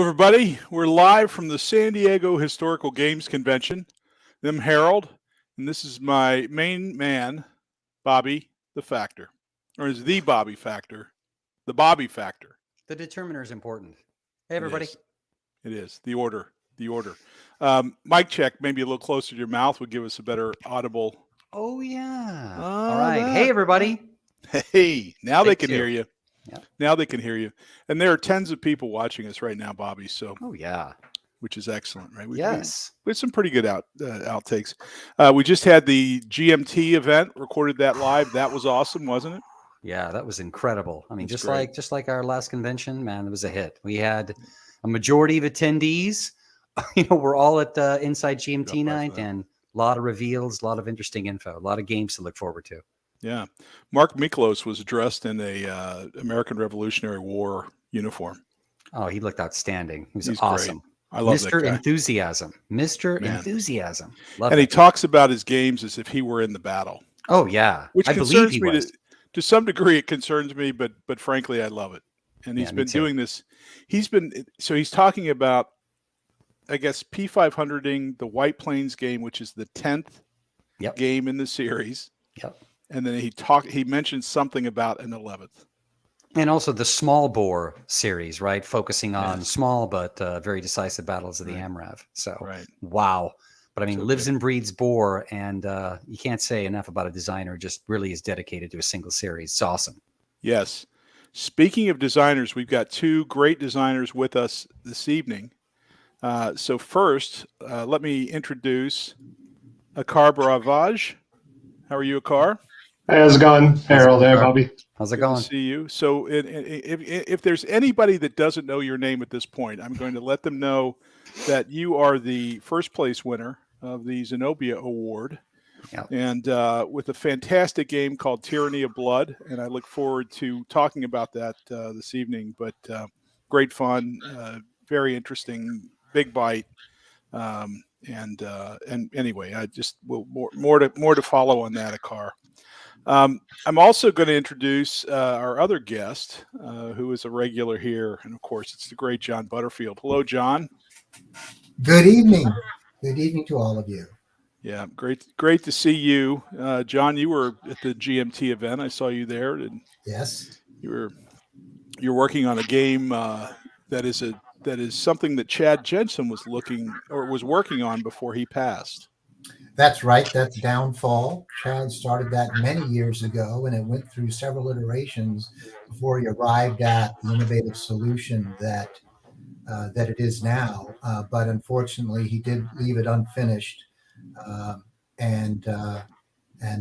everybody. We're live from the San Diego Historical Games Convention. I'm Harold, and this is my main man, Bobby the Factor. Or is the Bobby Factor. The Bobby Factor. The determiner is important. Hey, everybody. It is. The order. Mic check, maybe a little closer to your mouth would give us a better audible. Oh, yeah. All right. Hey, everybody. Hey, now they can Take two. hear you. Yeah. Now they can hear you. And there are tens of people watching us right now, Bobby. So, oh, yeah. Which is excellent, right? We have some pretty good outtakes. We just had the GMT event, recorded that live. That was awesome, wasn't it? Yeah, that was incredible. I mean, just like our last convention, man, it was a hit. We had a majority of attendees. We're all at Inside GMT night, and a lot of reveals, a lot of interesting info, a lot of games to look forward to. Yeah. Mark Miklos was dressed in a American Revolutionary War uniform. Oh, he looked outstanding. He's awesome. Great. I love Mr. that guy. Enthusiasm. Mr. Enthusiasm. Love and he talks about his games as if he were in the battle. Oh, yeah. Which concerns me to some degree. It concerns me, but frankly, I love it. And he's been doing this. He's talking about, I guess, P500ing the White Plains game, which is the 10th game in the series. Yep. And then he mentioned something about an 11th. And also the small bore series, right? Focusing on small but very decisive battles of the AMRAV. So, wow. But I mean, lives and breeds bore, and you can't say enough about a designer who just really is dedicated to a single series. It's awesome. Yes. Speaking of designers, we've got two great designers with us this evening. So first, let me introduce Akar Bravage. How are you, Akar? Hey, how's it going, Harold? Hey, Bobby. How's it going? Good to see you. So if there's anybody that doesn't know your name at this point, I'm going to let them know that you are the first place winner of the Zenobia Award. Yep. And with a fantastic game called Tyranny of Blood. And I look forward to talking about that this evening. But great fun, very interesting, big bite. And anyway, I just will more to follow on that, Akar. I'm also going to introduce our other guest, who is a regular here, and of course, it's the great John Butterfield. Hello, John. Good evening. Good evening to all of you. Yeah, great to see you, John. You were at the GMT event. I saw you there, and yes, you're working on a game that is something that Chad Jensen was working on before he passed. That's right. That's Downfall. Chad started that many years ago, and it went through several iterations before he arrived at the innovative solution that it is now. But unfortunately, he did leave it unfinished, and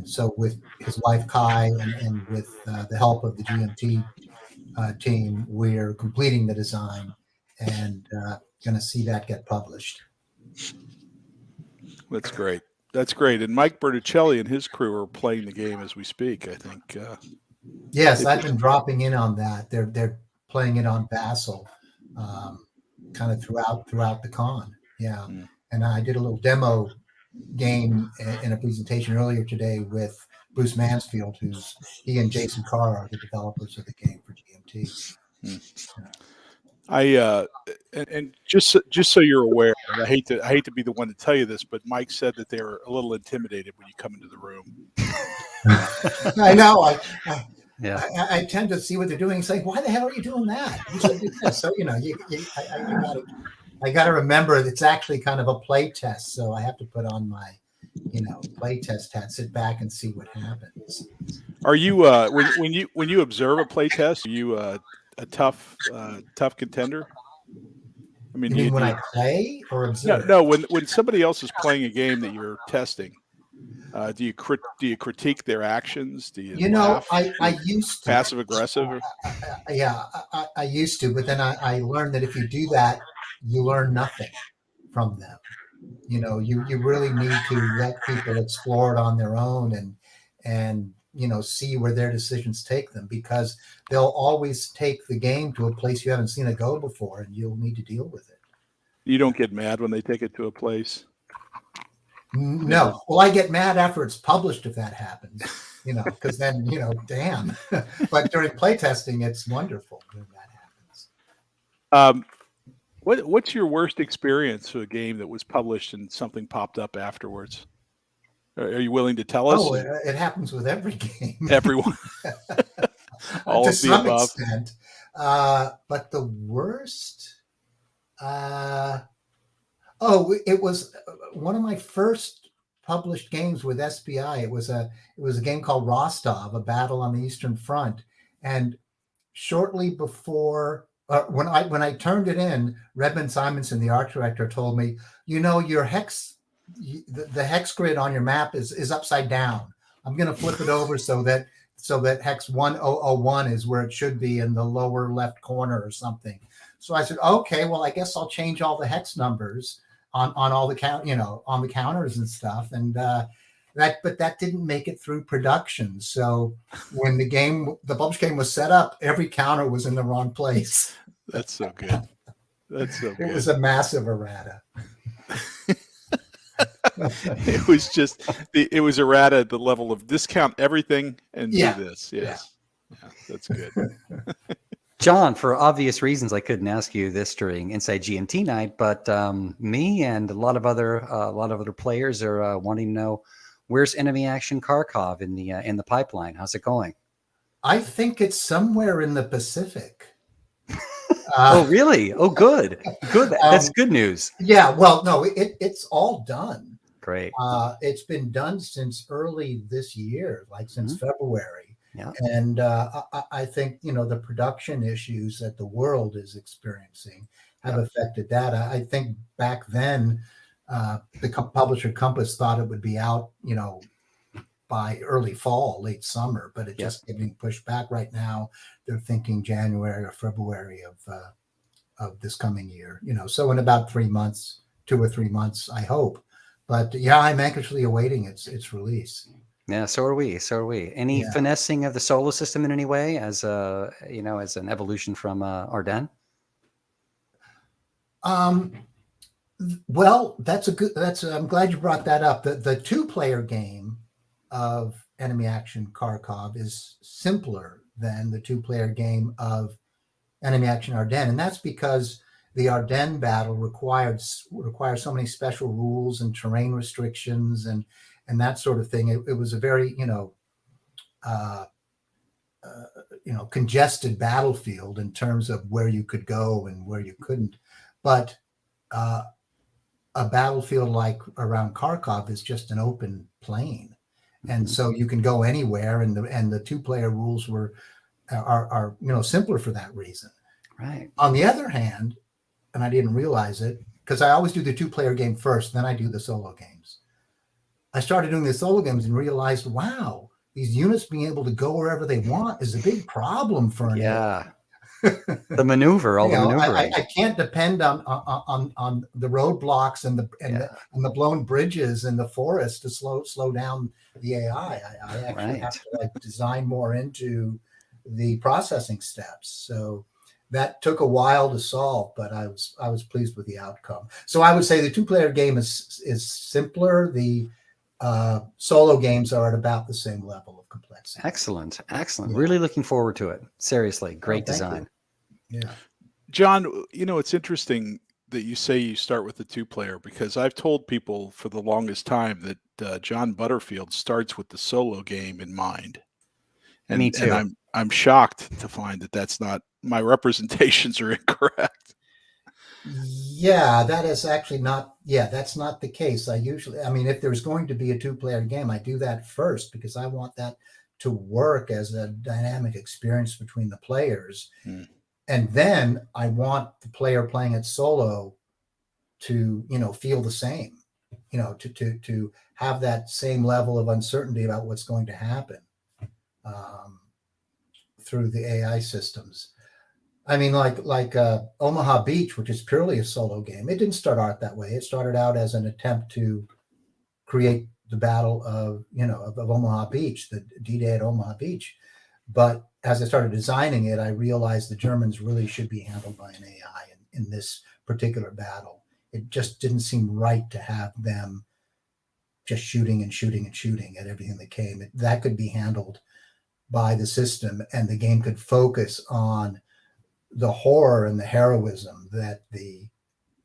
so with his wife Kai and with the help of the GMT team, we're completing the design and going to see that get published. That's great. That's great. And Mike Berticelli and his crew are playing the game as we speak, I think. Yes, I've been dropping in on that. They're playing it on Vassal kind of throughout the con. Yeah. Mm. And I did a little demo game in a presentation earlier today with Bruce Mansfield, he and Jason Carr are the developers of the game for GMT. Mm. And just so you're aware, I hate to be the one to tell you this, but Mike said that they're a little intimidated when you come into the room. I know. Yeah. I tend to see what they're doing. It's like, why the hell are you doing that? So I got to remember it's actually kind of a play test. So I have to put on my play test hat, sit back and see what happens. Are you when you observe a play test, are you a tough contender? I mean, you mean when I play or observe? No. When somebody else is playing a game that you're testing, do you critique their actions? Do you? Laugh? I used to passive aggressive. I used to, but then I learned that if you do that, you learn nothing from them. You really need to let people explore it on their own and see where their decisions take them, because they'll always take the game to a place you haven't seen it go before, and you'll need to deal with it. You don't get mad when they take it to a place? No. Well, I get mad after it's published if that happens, because then, damn. But during playtesting, it's wonderful when that happens. What's your worst experience with a game that was published and something popped up afterwards? Are you willing to tell us? Oh, it happens with every game. Everyone. All to of the some above. extent. But the worst, it was one of my first published games with SPI. It was a game called Rostov, a battle on the Eastern Front. And shortly before, when I turned it in, Redmond Simonson, the art director, told me, your hex, the hex grid on your map is upside down. I'm going to flip it over so that hex 1001 is where it should be in the lower left corner or something. So I said, okay, well, I guess I'll change all the hex numbers on all the on the counters and stuff. And but that didn't make it through production. So when the published game was set up, every counter was in the wrong place. That's so good. That's so good. It was a massive errata. It was errata at the level of discount everything and do this. Yes. Yeah, that's good. John, for obvious reasons, I couldn't ask you this during Inside GMT night, but me and a lot of other players are wanting to know, where's Enemy Action Kharkov in the pipeline? How's it going? I think it's somewhere in the Pacific. Oh, really? Oh, good. Good. That's good news. Yeah. Well, no, it's all done. Great. It's been done since early this year, like since February. Yeah. And I think, the production issues that the world is experiencing have affected that. I think back then, the publisher Compass thought it would be out, by early fall, late summer, but it just getting pushed back. Right now, they're thinking January or February of this coming year. So in about 3 months, 2 or 3 months, I hope. But yeah, I'm anxiously awaiting its release. Yeah, so are we. Any finessing of the solo system in any way as as an evolution from Ardennes? Well, I'm glad you brought that up. The 2-player game of Enemy Action Kharkov is simpler than the 2-player game of Enemy Action Ardennes, and that's because the Ardennes battle requires so many special rules and terrain restrictions and that sort of thing. It was a very congested battlefield in terms of where you could go and where you couldn't. But a battlefield like around Kharkov is just an open plain, and so you can go anywhere. And the 2-player rules are simpler for that reason. Right. On the other hand, and I didn't realize it because I always do the 2-player game first, then I do the solo games. I started doing the solo games and realized, wow, these units being able to go wherever they want is a big problem for an the maneuver, all the maneuvering. I can't depend on the roadblocks and the blown bridges in the forest to slow down the AI. I actually have to design more into the processing steps. So that took a while to solve, but I was pleased with the outcome. So I would say the 2-player game is simpler. The solo games are at about the same level of complexity. Excellent. Really looking forward to it. Seriously, great design. You. Yeah. John, it's interesting that you say you start with the 2-player, because I've told people for the longest time that John Butterfield starts with the solo game in mind. And, me too. And I'm shocked to find that that's not, my representations are incorrect. Yeah, that is actually not. Yeah, that's not the case. If there's going to be a 2-player game, I do that first because I want that to work as a dynamic experience between the players. And then I want the player playing it solo to, feel the same, to have that same level of uncertainty about what's going to happen through the AI systems. I mean, like Omaha Beach, which is purely a solo game. It didn't start out that way. It started out as an attempt to create the battle of Omaha Beach, the D-Day at Omaha Beach. But as I started designing it, I realized the Germans really should be handled by an AI in this particular battle. It just didn't seem right to have them just shooting at everything that came. That could be handled by the system, and the game could focus on the horror and the heroism that the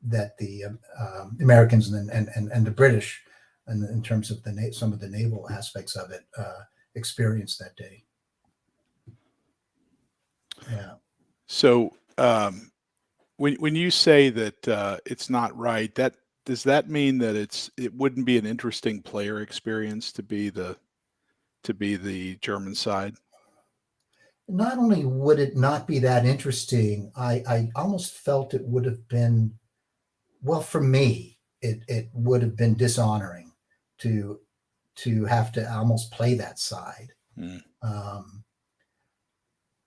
the Americans and the British, and in terms of some of the naval aspects of it, experienced that day. Yeah. So when you say that it's not right, does that mean that it wouldn't be an interesting player experience to be the German side? Not only would it not be that interesting, I almost felt it would have been, well, for me, it would have been dishonoring to have to almost play that side.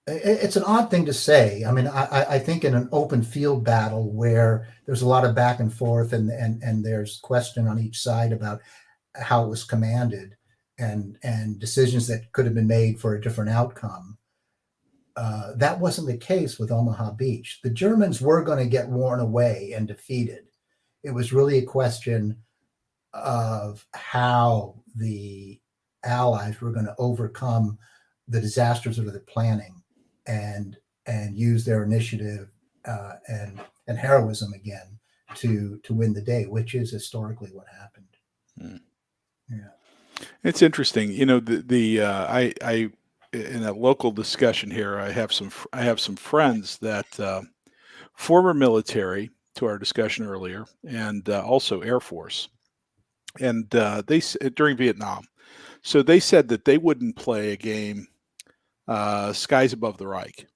It's an odd thing to say. I mean, I think in an open field battle where there's a lot of back and forth and there's question on each side about how it was commanded and decisions that could have been made for a different outcome. That wasn't the case with Omaha Beach. The Germans were going to get worn away and defeated. It was really a question of how the Allies were going to overcome the disasters of the planning and use their initiative and heroism again to win the day, which is historically what happened. Yeah, it's interesting. You know, I in a local discussion here, I have some friends that former military, to our discussion earlier, and also Air Force, and they during Vietnam. So they said that they wouldn't play a game, Skies Above the Reich,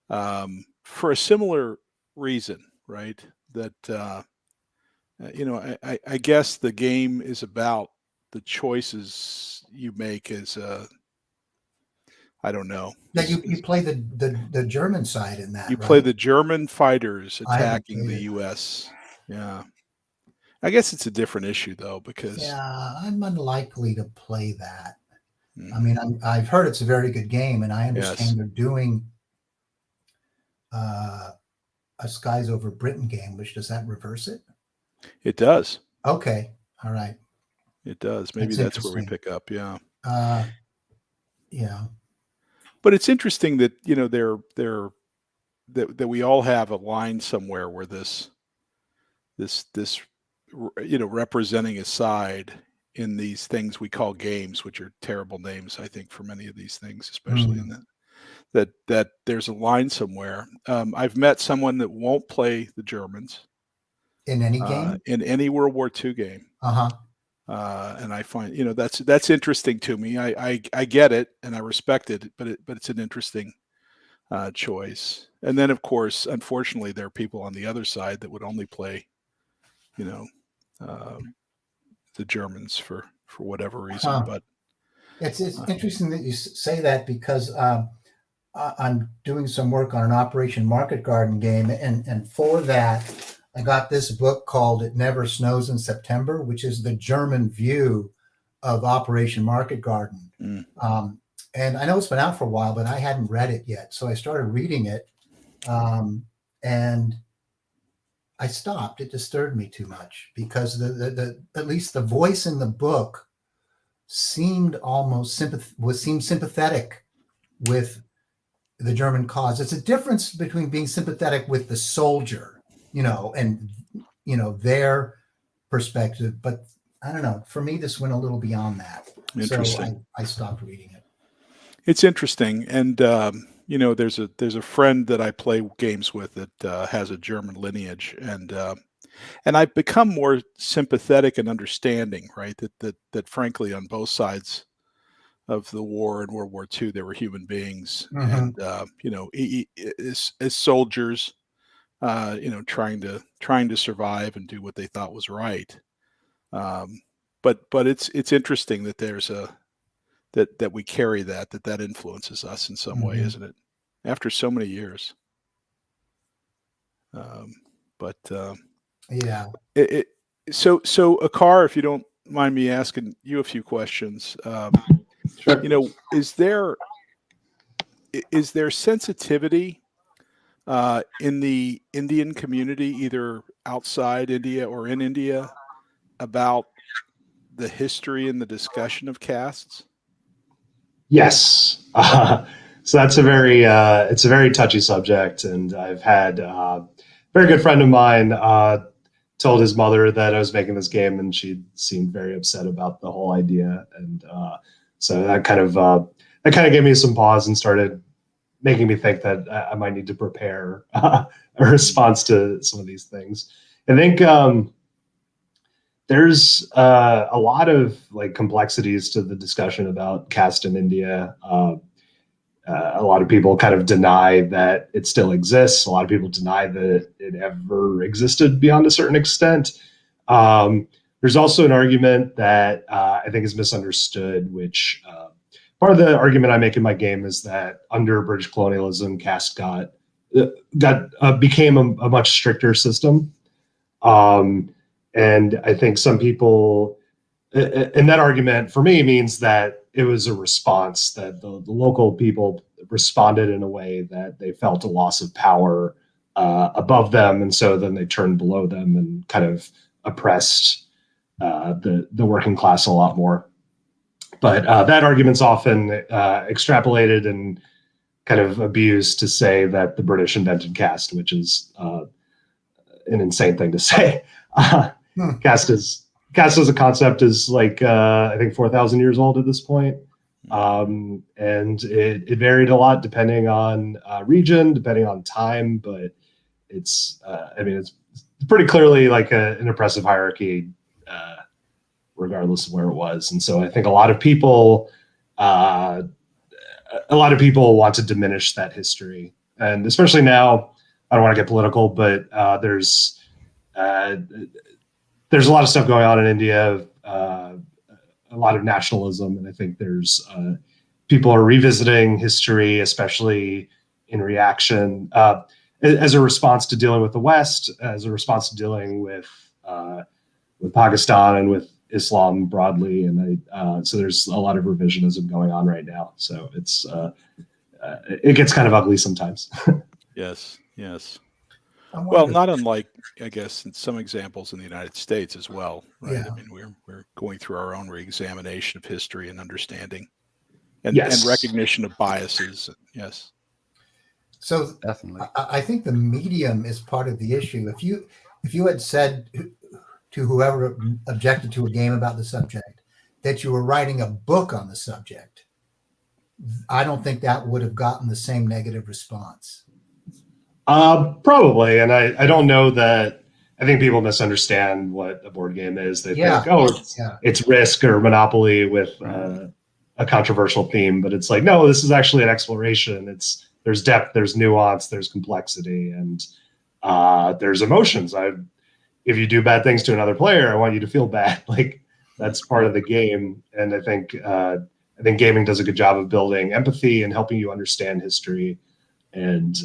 for a similar reason, right? That I guess the game is about the choices you make as I don't know. Yeah, you play the German side in that. You right? play the German fighters attacking the U.S. Yeah. I guess it's a different issue though, because I'm unlikely to play that. I mean, I've heard it's a very good game, and I understand they're doing a Skies Over Britain game. Which does that reverse it? It does. Okay, all right. It does. Maybe that's where we pick up. Yeah. Yeah. But it's interesting that that we all have a line somewhere where this representing a side in these things we call games, which are terrible names, I think, for many of these things, especially in that there's a line somewhere. I've met someone that won't play the Germans in any game, in any World War II game. And I find that's interesting to me. I get it and I respect it, but it's an interesting choice. And then, of course, unfortunately, there are people on the other side that would only play, the Germans for whatever reason. But it's interesting that you say that, because I'm doing some work on an Operation Market Garden game, and for that I got this book called It Never Snows in September, which is the German view of Operation Market Garden. And I know it's been out for a while, but I hadn't read it yet, so I started reading it, and I stopped. It disturbed me too much, because the at least the voice in the book seemed almost sympathetic with the German cause. It's a difference between being sympathetic with the soldier, and their perspective. But I don't know. For me, this went a little beyond that. Interesting. So I stopped reading it. It's interesting, and there's a friend that I play games with that has a German lineage, and I've become more sympathetic and understanding, right? That frankly, on both sides of the war in World War II, there were human beings, and as soldiers, trying to survive and do what they thought was right. But it's interesting that there's that we carry that influences us in some way, isn't it? After so many years. Yeah. So Akar, if you don't mind me asking you a few questions, Sure. is there sensitivity in the Indian community, either outside India or in India, about the history and the discussion of castes? Yes. So that's it's a very touchy subject, and I've had very good friend of mine told his mother that I was making this game, and she seemed very upset about the whole idea. And so that kind of gave me some pause and started making me think that I might need to prepare a response to some of these things. I think there's a lot of like complexities to the discussion about caste in India. A lot of people kind of deny that it still exists. A lot of people deny that it ever existed beyond a certain extent. There's also an argument that I think is misunderstood, which part of the argument I make in my game is that under British colonialism, caste became a much stricter system. And I think some people, and that argument for me means that it was a response, that the local people responded in a way that they felt a loss of power above them. And so then they turned below them and kind of oppressed the working class a lot more. But that argument's often extrapolated and kind of abused to say that the British invented caste, which is an insane thing to say. Caste as a concept is like, I think 4,000 years old at this point. And it varied a lot depending on region, depending on time, but it's pretty clearly like an oppressive hierarchy, regardless of where it was. And so I think a lot of people want to diminish that history. And especially now, I don't want to get political, but there's a lot of stuff going on in India, a lot of nationalism. And I think there's people are revisiting history, especially in reaction, as a response to dealing with the West, as a response to dealing with Pakistan and with Islam broadly. And so there's a lot of revisionism going on right now. So it gets kind of ugly sometimes. Yes. Well, not unlike, I guess, in some examples in the United States as well, right? Yeah. I mean, we're going through our own reexamination of history and understanding, and recognition of biases. Yes. So Definitely, I think the medium is part of the issue. If you had said to whoever objected to a game about the subject that you were writing a book on the subject, I don't think that would have gotten the same negative response. Probably. And I don't know that, I think people misunderstand what a board game is. They think, it's Risk or Monopoly with a controversial theme, but it's like, no, this is actually an exploration. There's depth, there's nuance, there's complexity, and there's emotions. If you do bad things to another player, I want you to feel bad. Like, that's part of the game. And I think gaming does a good job of building empathy and helping you understand history. And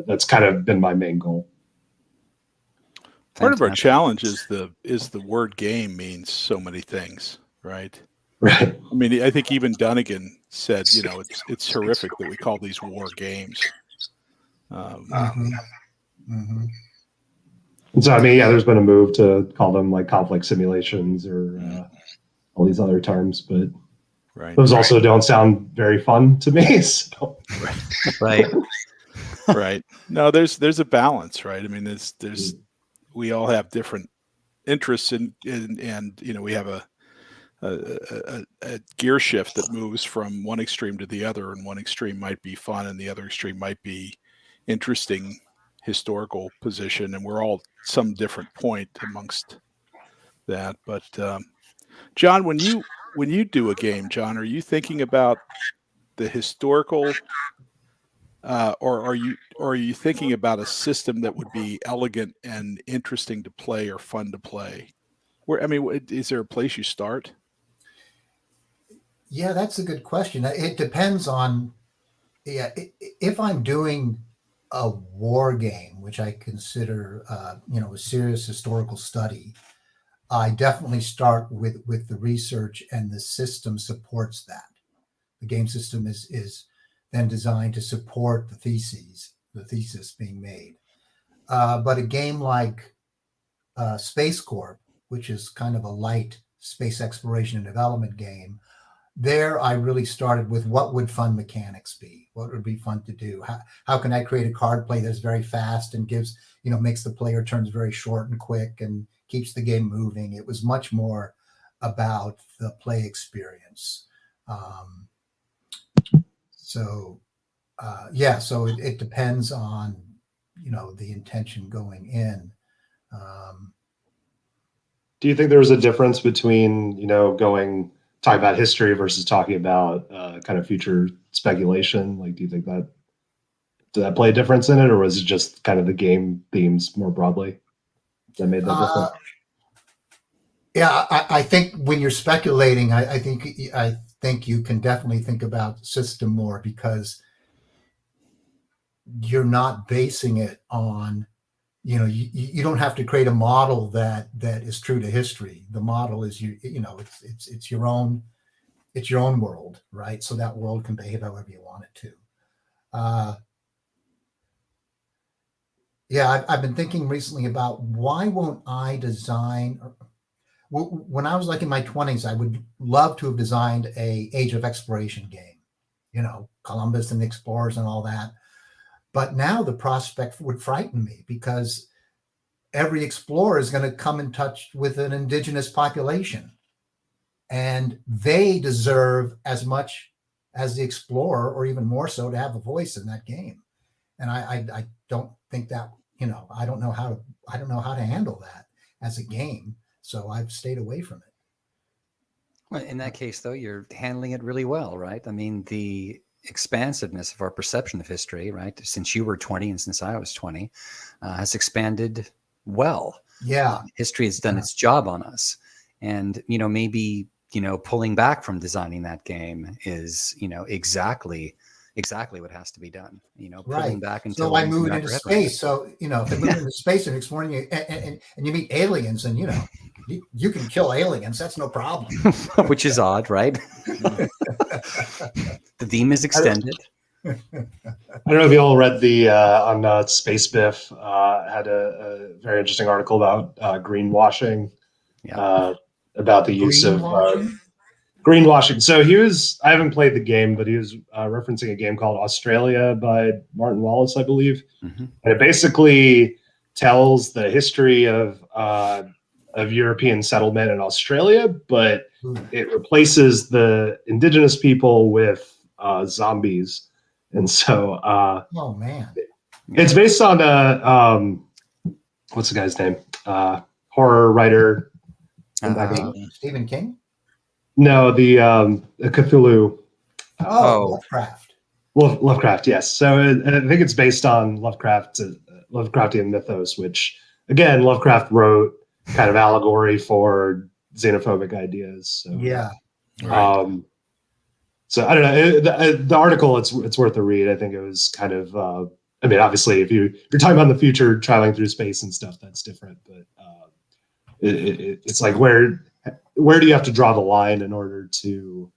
that's kind of been my main goal. Part of our challenge is the word game means so many things, right? Right. I mean, I think even Dunnigan said, it's horrific that we call these war games. And so, I mean, there's been a move to call them like conflict simulations or all these other terms, but those also don't sound very fun to me. So. Right. No, there's a balance, right? I mean, there's we all have different interests and we have a gear shift that moves from one extreme to the other, and one extreme might be fun and the other extreme might be interesting historical position, and we're all some different point amongst that. But John, when you do a game, John, are you thinking about the historical or are you thinking about a system that would be elegant and interesting to play or fun to play? Is there a place you start? Yeah, that's a good question. It depends on, if I'm doing a war game, which I consider, a serious historical study, I definitely start with the research, and the system supports that. The game system is then designed to support the thesis being made. But a game like Space Corp, which is kind of a light space exploration and development game, there I really started with what would fun mechanics be? What would be fun to do? How can I create a card play that's very fast and gives, makes the player turns very short and quick and keeps the game moving? It was much more about the play experience. So it depends on, the intention going in. Do you think there was a difference between, talking about history versus talking about kind of future speculation? Like, do you think did that play a difference in it, or was it just kind of the game themes more broadly that made that difference? Yeah, I think when you're speculating, I think you can definitely think about system more, because you're not basing it on, you don't have to create a model that is true to history. The model is it's your own world, right? So that world can behave however you want it to. I've been thinking recently about why won't I design. When I was like in my 20s, I would love to have designed a Age of Exploration game, Columbus and the explorers and all that. But now the prospect would frighten me, because every explorer is going to come in touch with an indigenous population, and they deserve as much as the explorer, or even more so, to have a voice in that game. And I don't think that, I don't know how to handle that as a game. So I've stayed away from it. Well, in that case, though, you're handling it really well, right? I mean, the expansiveness of our perception of history, right, since you were 20 and since I was 20, has expanded well. Yeah. History has done its job on us. And, maybe, pulling back from designing that game is, exactly what has to be done, pulling back until. So I move into space. So, if I move into space and exploring and you meet aliens, and, you can kill aliens. That's no problem. Which is odd, right? The theme is extended. I don't know if you all read the on Space Biff had a very interesting article about greenwashing, about the use of greenwashing. So I haven't played the game, but he was referencing a game called Australia by Martin Wallace, I believe. Mm-hmm. And it basically tells the history of European settlement in Australia, but it replaces the indigenous people with zombies. And so, oh man, it's based on what's the guy's name? Horror writer, Stephen King. No, the Cthulhu. Lovecraft. Lovecraft, yes. So I think it's based on Lovecraftian mythos, which again Lovecraft wrote kind of allegory for xenophobic ideas. So, yeah. Right. So I don't know. The article, it's worth a read. I think it was kind of. I mean, obviously, if you're talking about the future, traveling through space and stuff, that's different. But it's like where do you have to draw the line in order to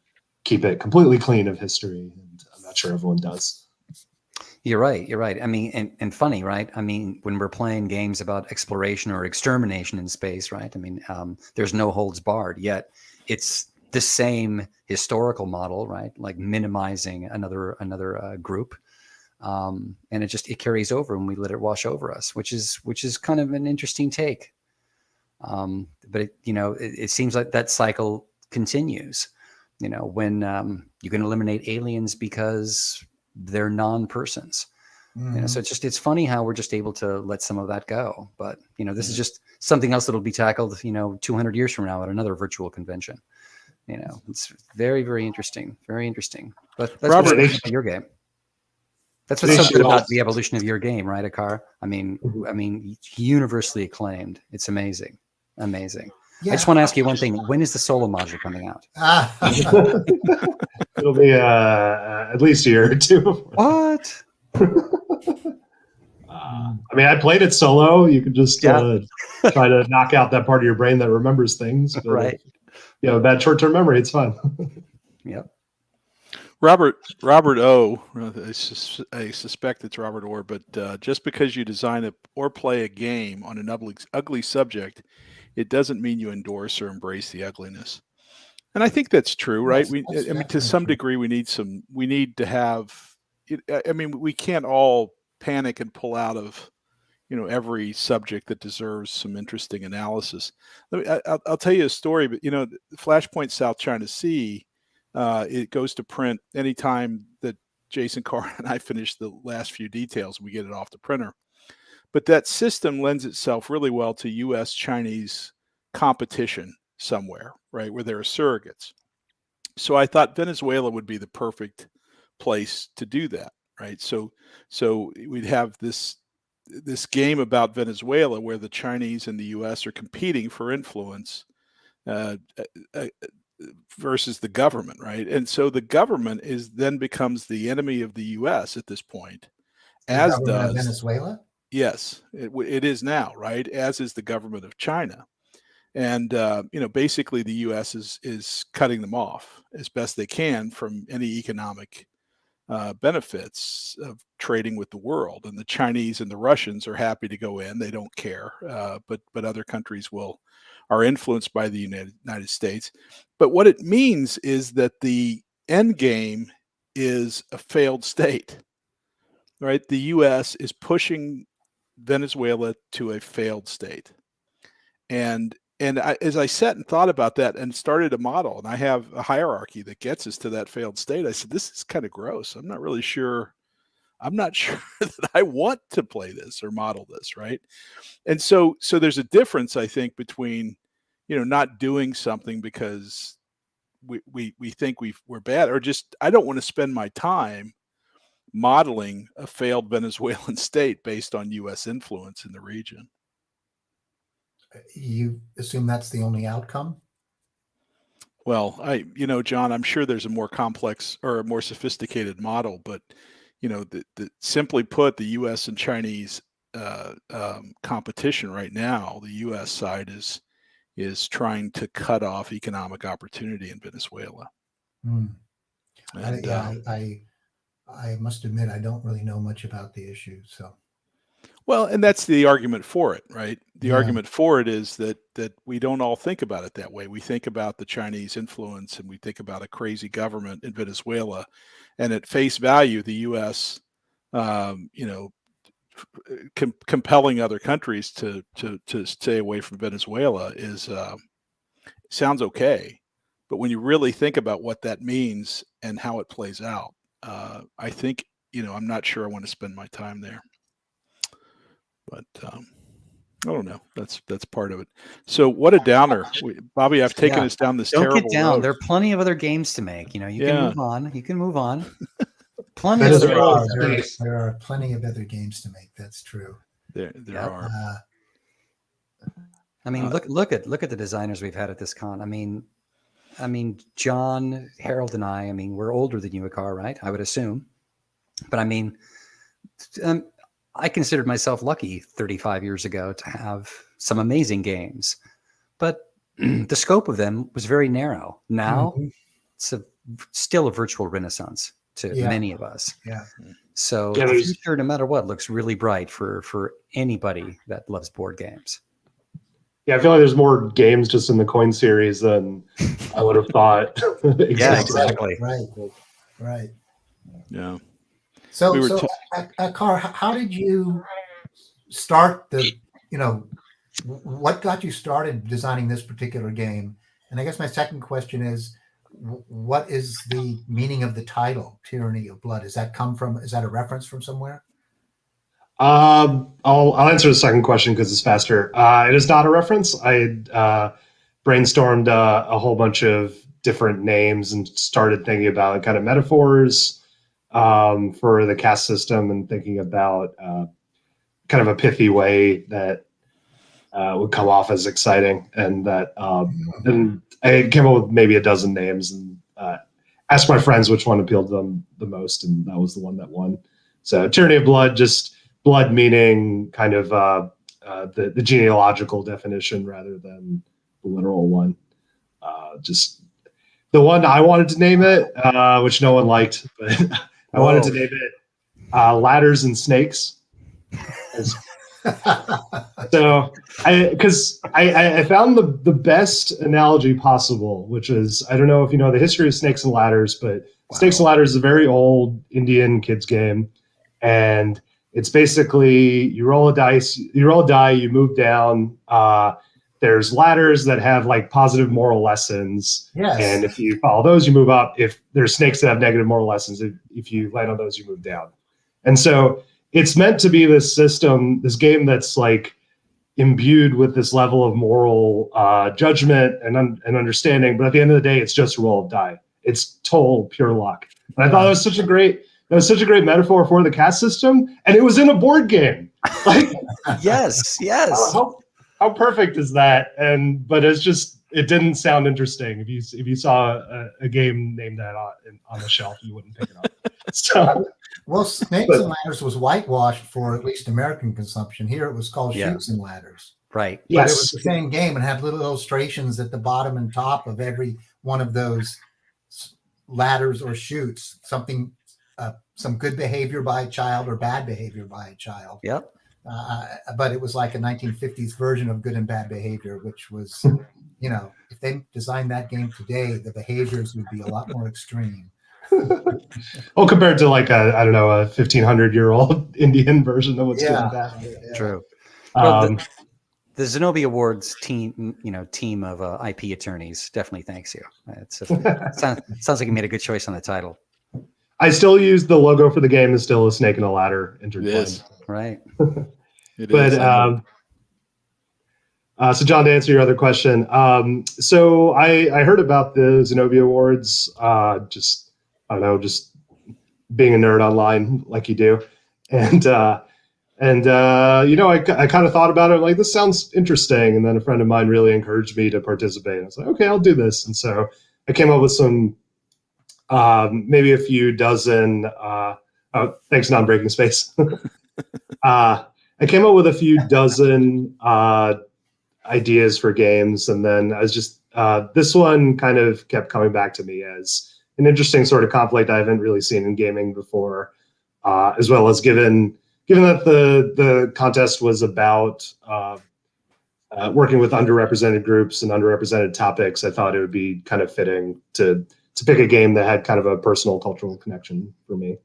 keep it completely clean of history? And I'm not sure everyone does. You're right. I mean, and funny, right? I mean, when we're playing games about exploration or extermination in space, right? I mean, there's no holds barred, yet it's the same historical model, right? Like minimizing another group. And it carries over and we let it wash over us, which is kind of an interesting take. But it seems like that cycle continues, when you can eliminate aliens because they're non-persons. Mm-hmm. So it's funny how we're just able to let some of that go. But, this is just something else that'll be tackled, 200 years from now at another virtual convention. It's very, very interesting. Very interesting. But that's Robert, what's your game. That's what's so good about the evolution of your game, right, Akar? I mean, universally acclaimed. It's amazing. Amazing. Yeah. I just want to ask you one thing. When is the solo module coming out? It'll be at least a year or two. What? I mean, I played it solo. You could just try to knock out that part of your brain that remembers things. But right. Bad short-term memory, it's fine. Yep. Robert O. I suspect it's Robert Orr, but just because you design or play a game on an ugly subject, it doesn't mean you endorse or embrace the ugliness. And I think that's true, right? That's I mean, to some true. degree, we need to have. I mean, we can't all panic and pull out of every subject that deserves some interesting analysis. I'll tell you a story, but Flashpoint South China Sea, it goes to print anytime that Jason Carr and I finish the last few details. We get it off the printer, but that system lends itself really well to U.S.-Chinese competition somewhere, right, where there are surrogates. So I thought Venezuela would be the perfect place to do that, right? So we'd have this game about Venezuela where the Chinese and the U.S. are competing for influence versus the government, right? And so the government then becomes the enemy of the U.S. at this point, as does Venezuela. Yes, it is now, right? As is the government of China. And basically, the U.S. is cutting them off as best they can from any economic benefits of trading with the world. And the Chinese and the Russians are happy to go in; they don't care. But other countries are influenced by the United States. But what it means is that the end game is a failed state, right? The U.S. is pushing Venezuela to a failed state, and as I sat and thought about that and started a model, and I have a hierarchy that gets us to that failed state, I said, this is kind of gross. I'm not sure that I want to play this or model this, right? And so there's a difference, I think, between not doing something because we think we're bad, or just I don't want to spend my time modeling a failed Venezuelan state based on U.S. influence in the region. You assume that's the only outcome? Well, John, I'm sure there's a more complex or a more sophisticated model, but simply put, the U.S. and Chinese competition right now, the U.S. side is trying to cut off economic opportunity in Venezuela. And, I must admit I don't really know much about the issue, so. Well, and that's the argument for it, right? The argument for it is that we don't all think about it that way. We think about the Chinese influence and we think about a crazy government in Venezuela, and at face value, the U.S. Compelling other countries to stay away from Venezuela sounds okay, but when you really think about what that means and how it plays out, I think I'm not sure I want to spend my time there. But I don't know. That's part of it. So what a downer, Bobby. I've taken us down this terrible road. Don't get down. There are plenty of other games to make. You can move on. You can move on. Plenty. There are plenty of other games to make. That's true. There are. I mean, look at the designers we've had at this con. I mean, John, Harold, and I mean, we're older than you, Akar, right? I would assume. But I mean, I considered myself lucky 35 years ago to have some amazing games, but the scope of them was very narrow. Now it's still a virtual renaissance to many of us. Yeah. So the future, no matter what, looks really bright for anybody that loves board games. Yeah, I feel like there's more games just in the coin series than I would have thought. Yeah, exactly. Right. Yeah. So Carr, how did you start what got you started designing this particular game? And I guess my second question is, what is the meaning of the title, Tyranny of Blood? Is that a reference from somewhere? I'll answer the second question because it's faster. It is not a reference. I brainstormed a whole bunch of different names and started thinking about kind of metaphors for the cast system and thinking about kind of a pithy way that would come off as exciting, and that and I came up with maybe a dozen names and asked my friends which one appealed to them the most, and that was the one that won. So Tyranny of Blood, just blood meaning kind of the genealogical definition rather than the literal one. Just the one I wanted to name it, which no one liked, but I wanted to name it Ladders and Snakes. So I found the best analogy possible, which is, I don't know if you know the history of Snakes and Ladders, but Snakes and Ladders is a very old Indian kids game, and it's basically you roll a die, you move down. There's ladders that have like positive moral lessons, and if you follow those, you move up. If there's snakes that have negative moral lessons, if you land on those, you move down. And so it's meant to be this system, this game that's like imbued with this level of moral judgment and understanding. But at the end of the day, it's just a roll of die. It's total pure luck. And I thought that was such a great metaphor for the caste system, and it was in a board game. Like, yes. How perfect is that? But it didn't sound interesting. If you saw a game named that on the shelf, you wouldn't pick it up. So. Well, Snakes and Ladders was whitewashed for at least American consumption. Here it was called Chutes and Ladders. Right. But it was the same game and had little illustrations at the bottom and top of every one of those ladders or chutes. Something, some good behavior by a child or bad behavior by a child. Yep. But it was like a 1950s version of good and bad behavior, which was, if they designed that game today, the behaviors would be a lot more extreme. Well, compared to like a 1,500-year-old Indian version of what's good and bad. True. Well, the Zenobia Awards team of IP attorneys definitely thanks you. Sounds like you made a good choice on the title. I still use the logo for the game is still a snake and a ladder intertwined. Right. So John, to answer your other question, so I heard about the Zenobia Awards, just being a nerd online like you do, and I kind of thought about it like, this sounds interesting, and then a friend of mine really encouraged me to participate. I was like, okay, I'll do this, and so I came up with some maybe a few dozen. Thanks, Non-Breaking Space. I came up with a few dozen ideas for games, and then I was just this one kind of kept coming back to me as an interesting sort of conflict I haven't really seen in gaming before, as well as given that the contest was about working with underrepresented groups and underrepresented topics, I thought it would be kind of fitting to pick a game that had kind of a personal cultural connection for me.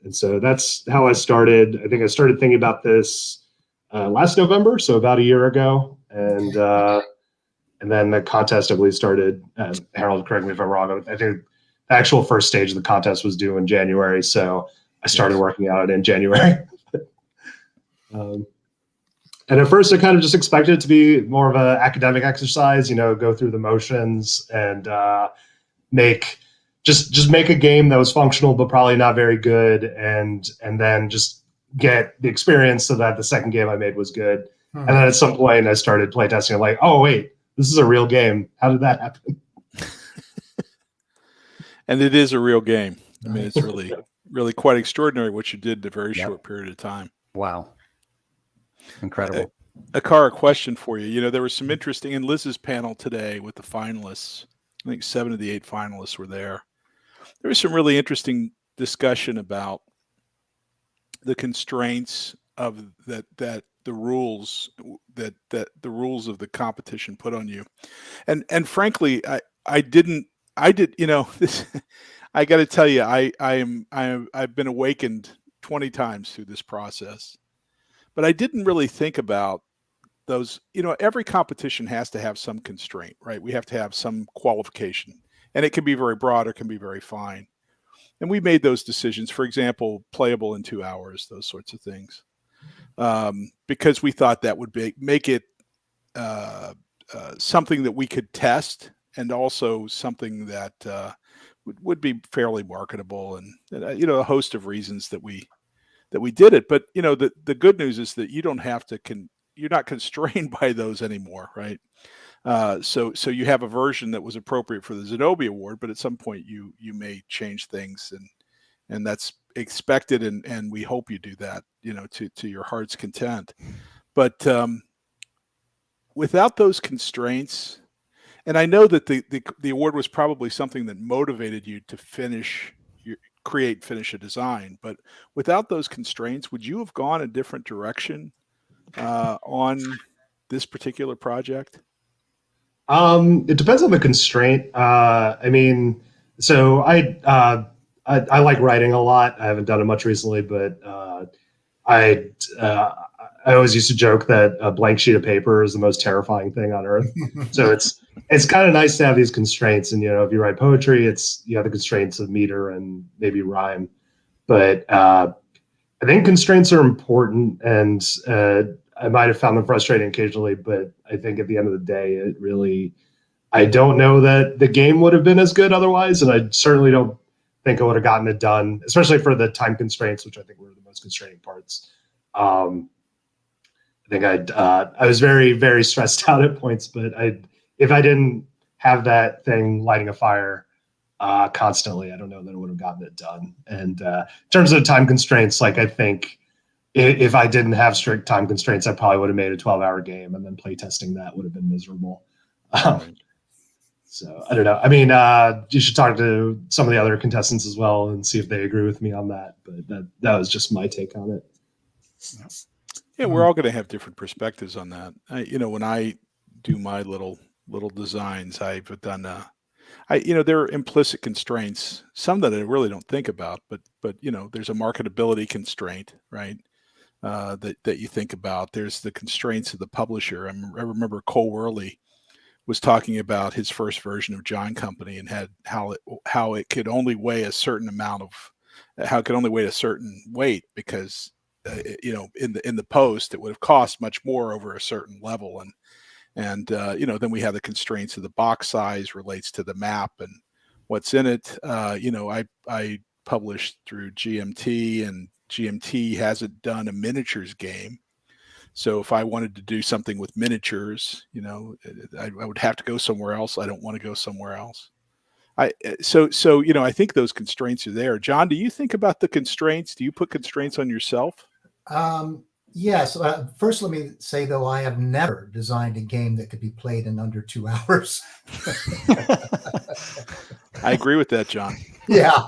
And so that's how I started. I think I started thinking about this last November, so about a year ago. And then the contest, I believe, started. Harold, correct me if I'm wrong. I think the actual first stage of the contest was due in January, so I started working on it in January. And at first, I kind of just expected it to be more of an academic exercise, go through the motions and make a game that was functional but probably not very good, and then just get the experience so that the second game I made was good. And then at some point, I started playtesting. I'm like, oh wait, this is a real game. How did that happen? And it is a real game. I mean, it's really, really quite extraordinary what you did in a very short period of time. Wow. Incredible. Akara, question for you. There was some interesting in Liz's panel today with the finalists. I think 7 of the 8 finalists were there. There was some really interesting discussion about the constraints of that the rules that the rules of the competition put on you, and frankly, I did this. I got to tell you, I've been awakened 20 times through this process, but I didn't really think about those. Every competition has to have some constraint, right? We have to have some qualification, and it can be very broad or can be very fine. And we made those decisions. For example, playable in 2 hours, those sorts of things. Because we thought that would make it something that we could test, and also something that would be fairly marketable, and a host of reasons that we did it. But the good news is that you don't have to you're not constrained by those anymore, right? So you have a version that was appropriate for the Zenobia Award, but at some point you may change things, and that's expected, and we hope you do that, to your heart's content. But without those constraints, and I know that the award was probably something that motivated you to finish finish a design. But without those constraints, would you have gone a different direction on this particular project? It depends on the constraint. I mean, so I like writing a lot. I haven't done it much recently, but I always used to joke that a blank sheet of paper is the most terrifying thing on earth. So it's kind of nice to have these constraints. And, if you write poetry, you have the constraints of meter and maybe rhyme. But I think constraints are important, and I might have found them frustrating occasionally, but I think at the end of the day, I don't know that the game would have been as good otherwise. And I certainly don't think I would have gotten it done, especially for the time constraints, which I think were the most constraining parts. I think I was very, very stressed out at points, but if I didn't have that thing lighting a fire constantly, I don't know that I would have gotten it done. And in terms of time constraints, I think if I didn't have strict time constraints, I probably would have made a 12-hour game, and then playtesting that would have been miserable. So I don't know. I mean, you should talk to some of the other contestants as well and see if they agree with me on that. But that was just my take on it. Yeah, we're all going to have different perspectives on that. When I do my little designs, I've done there are implicit constraints, some that I really don't think about, but there's a marketability constraint, right? That you think about. There's the constraints of the publisher. I remember Cole Worley was talking about his first version of John Company and had how it could only weigh a certain weight because in the post it would have cost much more over a certain level, and then we have the constraints of the box size relates to the map and what's in it. I published through GMT, and GMT hasn't done a miniatures game. So if I wanted to do something with miniatures, I would have to go somewhere else. I don't want to go somewhere else. I think those constraints are there. John, do you think about the constraints? Do you put constraints on yourself? Yes. First, let me say, though, I have never designed a game that could be played in under 2 hours. I agree with that, John. Yeah.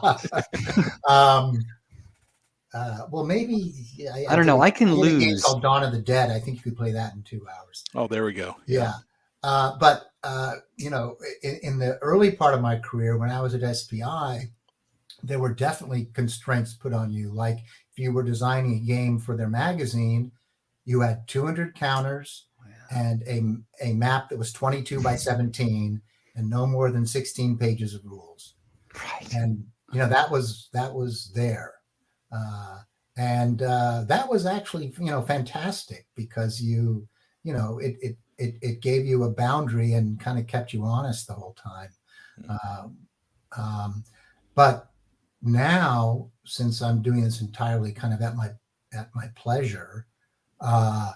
Well, maybe I don't know. I can lose. A game called Dawn of the Dead. I think you could play that in 2 hours. Oh, there we go. Yeah. But in the early part of my career, when I was at SPI, there were definitely constraints put on you. Like if you were designing a game for their magazine, you had 200 counters and a map that was 22 by 17 and no more than 16 pages of rules. Right. And that was there. And that was actually, fantastic because it gave you a boundary and kind of kept you honest the whole time. But now, since I'm doing this entirely kind of at my pleasure, I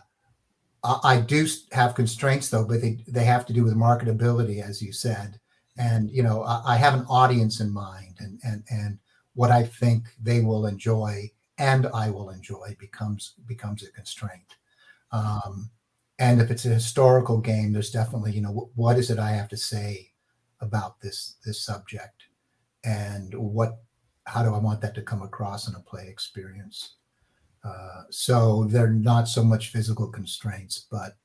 do have constraints though, but they have to do with marketability, as you said. And, I have an audience in mind, and what I think they will enjoy and I will enjoy becomes a constraint. And if it's a historical game, there's definitely, what is it I have to say about this subject, and how do I want that to come across in a play experience? So they're not so much physical constraints, but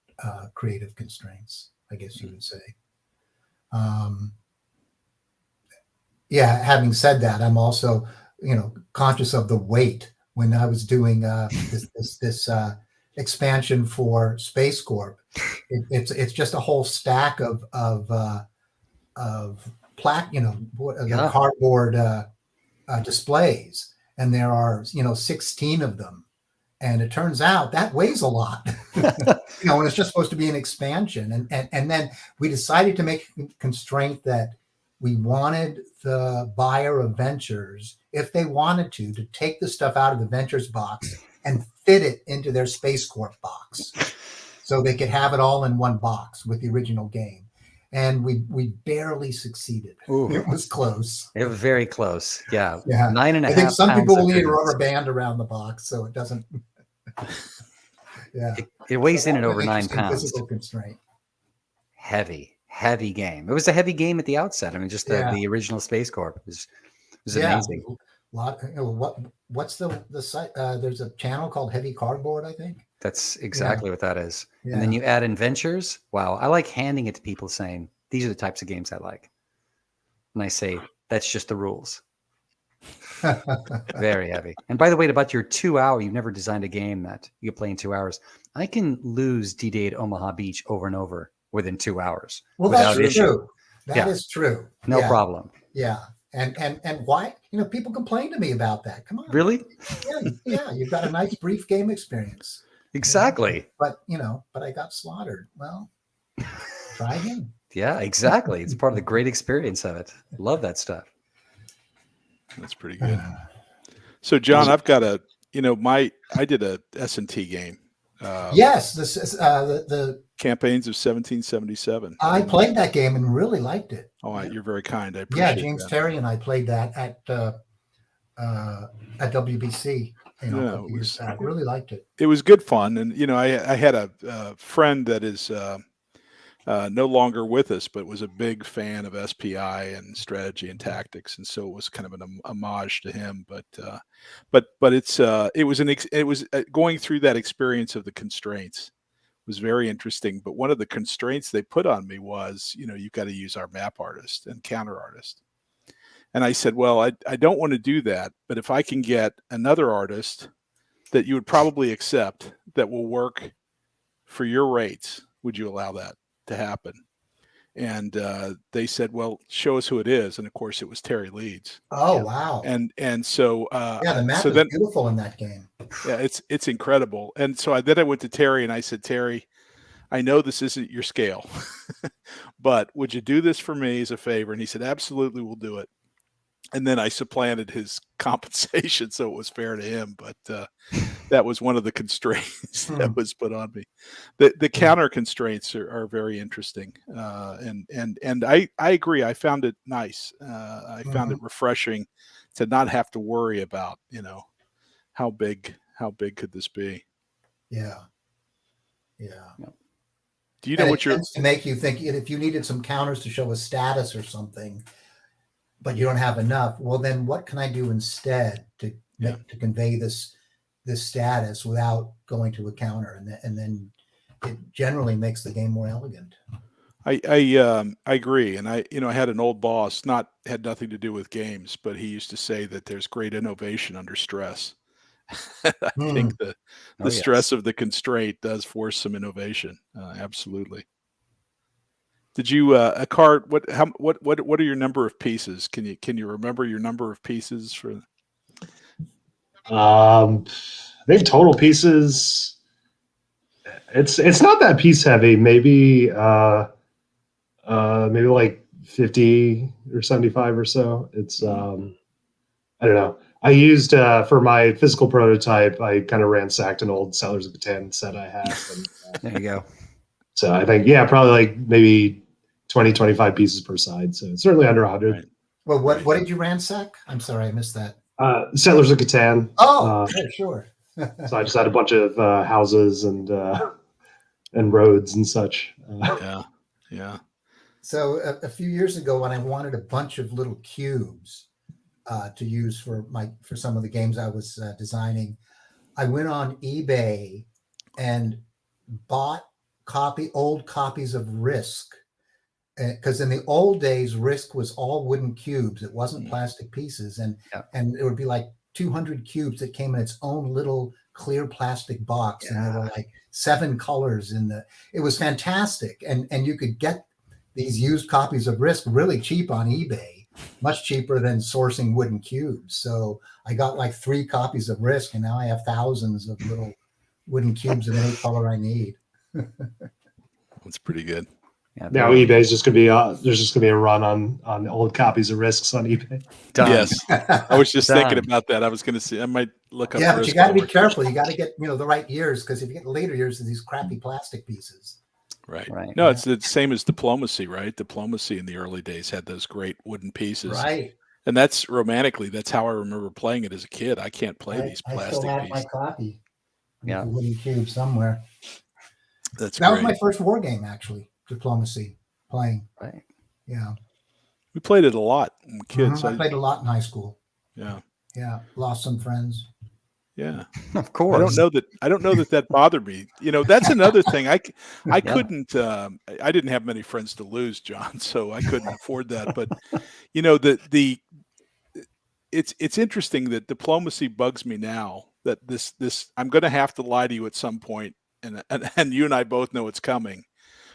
creative constraints, I guess you would say. Having said that, I'm also, conscious of the weight. When I was doing this expansion for Space Corp, it's just a whole stack of cardboard displays, and there are 16 of them, and it turns out that weighs a lot. And it's just supposed to be an expansion, and then we decided to make a constraint that we wanted the buyer of Ventures, if they wanted to take the stuff out of the Ventures box and fit it into their Space Corp box, so they could have it all in one box with the original game. And we barely succeeded. Ooh. It was close. It was very close. Yeah. 9.5. I think some people will need a rubber band around the box, so it doesn't. Yeah. It weighs in at over 9 pounds. Physical constraint. Heavy game. It was a heavy game at the outset. I mean, just the original Space Corp was amazing. What's the site? There's a channel called Heavy Cardboard, I think. That's exactly what that is. Yeah. And then you add adventures. Wow. I like handing it to people saying, these are the types of games I like. And I say, that's just the rules. Very heavy. And by the way, about your 2 hour, you've never designed a game that you can play in 2 hours. I can lose D-Day at Omaha Beach over and over within 2 hours. Well, that's true. That is true. No problem. Yeah. And why? People complain to me about that. Come on. Really? Yeah. You've got a nice brief game experience. Exactly. But I got slaughtered. Well, try again. Yeah, exactly. It's part of the great experience of it. Love that stuff. That's pretty good. So, John, I've got I did a S&T game. Yes, the Campaigns of 1777. I played that game and really liked it. Oh, you're very kind. I appreciate James that. Terry and I played that at WBC. I really liked it. It was good fun, and I had a friend that is no longer with us, but was a big fan of SPI and strategy and tactics, and so it was kind of an homage to him. But it was going through that experience of the constraints was very interesting. But one of the constraints they put on me was, you've got to use our map artist and counter artist. And I said, well, I don't want to do that, but if I can get another artist that you would probably accept that will work for your rates, would you allow that to happen? And they said, well, show us who it is. And of course it was Terry Leeds. Oh, wow. And so the map is beautiful in that game. Yeah, it's incredible. And so then I went to Terry and I said, Terry, I know this isn't your scale, but would you do this for me as a favor? And he said, absolutely, we'll do it. And then I supplanted his compensation so it was fair to him. But that was one of the constraints that was put on me. The counter constraints are very interesting. And I agree. I found it nice. I found it refreshing to not have to worry about, how big could this be? Yeah. Do you know what tends to make you think if you needed some counters to show a status or something, but you don't have enough, well, then what can I do instead to convey this status without going to a counter? And then it generally makes the game more elegant. I agree. And I had an old boss, had nothing to do with games, but he used to say that there's great innovation under stress. I think the stress of the constraint does force some innovation. Absolutely. Did you a card? What are your number of pieces? Can you remember your number of pieces for? I think total pieces. It's not that piece heavy. Maybe like 50 or 75 or so. It's I don't know. I used for my physical prototype. I kind of ransacked an old Settlers of Catan set I have. And, there you go. So I think, probably like maybe 20, 25 pieces per side. So it's certainly under 100. Right. Well, what did you ransack? I'm sorry, I missed that. Settlers of Catan. Oh, sure. So I just had a bunch of houses and roads and such. Yeah. So a few years ago, when I wanted a bunch of little cubes to use for some of the games I was designing, I went on eBay and bought old copies of Risk, because in the old days Risk was all wooden cubes. It wasn't plastic pieces, and it would be like 200 cubes that came in its own little clear plastic box, and there were like 7 colors it was fantastic, and you could get these used copies of Risk really cheap on eBay, much cheaper than sourcing wooden cubes. So I got like 3 copies of Risk, and now I have thousands of little wooden cubes of any color I need. That's pretty good. Yeah, now eBay's just gonna be there's just gonna be a run on old copies of Risks on eBay. Done. Yes, I was just thinking about that. I was gonna see. I might look up. Yeah, but you got to be careful. You got to get the right years, because if you get later years of these crappy plastic pieces. Right. No, it's the same as Diplomacy, right? Diplomacy in the early days had those great wooden pieces. Right. And that's that's how I remember playing it as a kid. I can't play these plastic I still have pieces. my copy. Yeah. Wooden cube somewhere. That was my first war game, actually. Diplomacy playing. Right. Yeah. We played it a lot when kids. I played a lot in high school. Yeah. Yeah, lost some friends. Yeah, of course. I don't know that bothered me. You know, that's another thing. I couldn't. I didn't have many friends to lose, John, so I couldn't afford that. But you know, it's interesting that diplomacy bugs me now. That this I'm going to have to lie to you at some point, and you and I both know it's coming.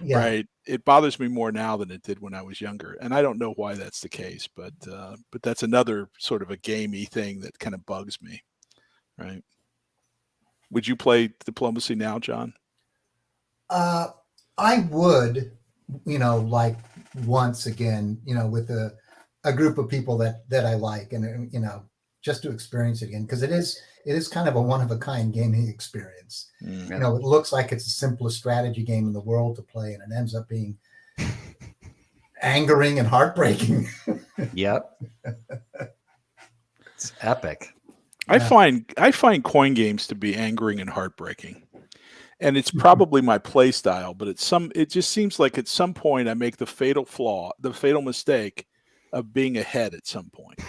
Yeah. Right. It bothers me more now than it did when I was younger. And I don't know why that's the case, but that's another sort of a gamey thing that kind of bugs me. Right. Would you play diplomacy now, John? I would, like once again, with a group of people that I like, and just to experience it again, because it is kind of a one of a kind gaming experience. Yeah. It looks like it's the simplest strategy game in the world to play, and it ends up being angering and heartbreaking. Yep. It's epic. I find coin games to be angering and heartbreaking. And it's probably my play style, but it just seems like at some point I make the fatal mistake of being ahead at some point.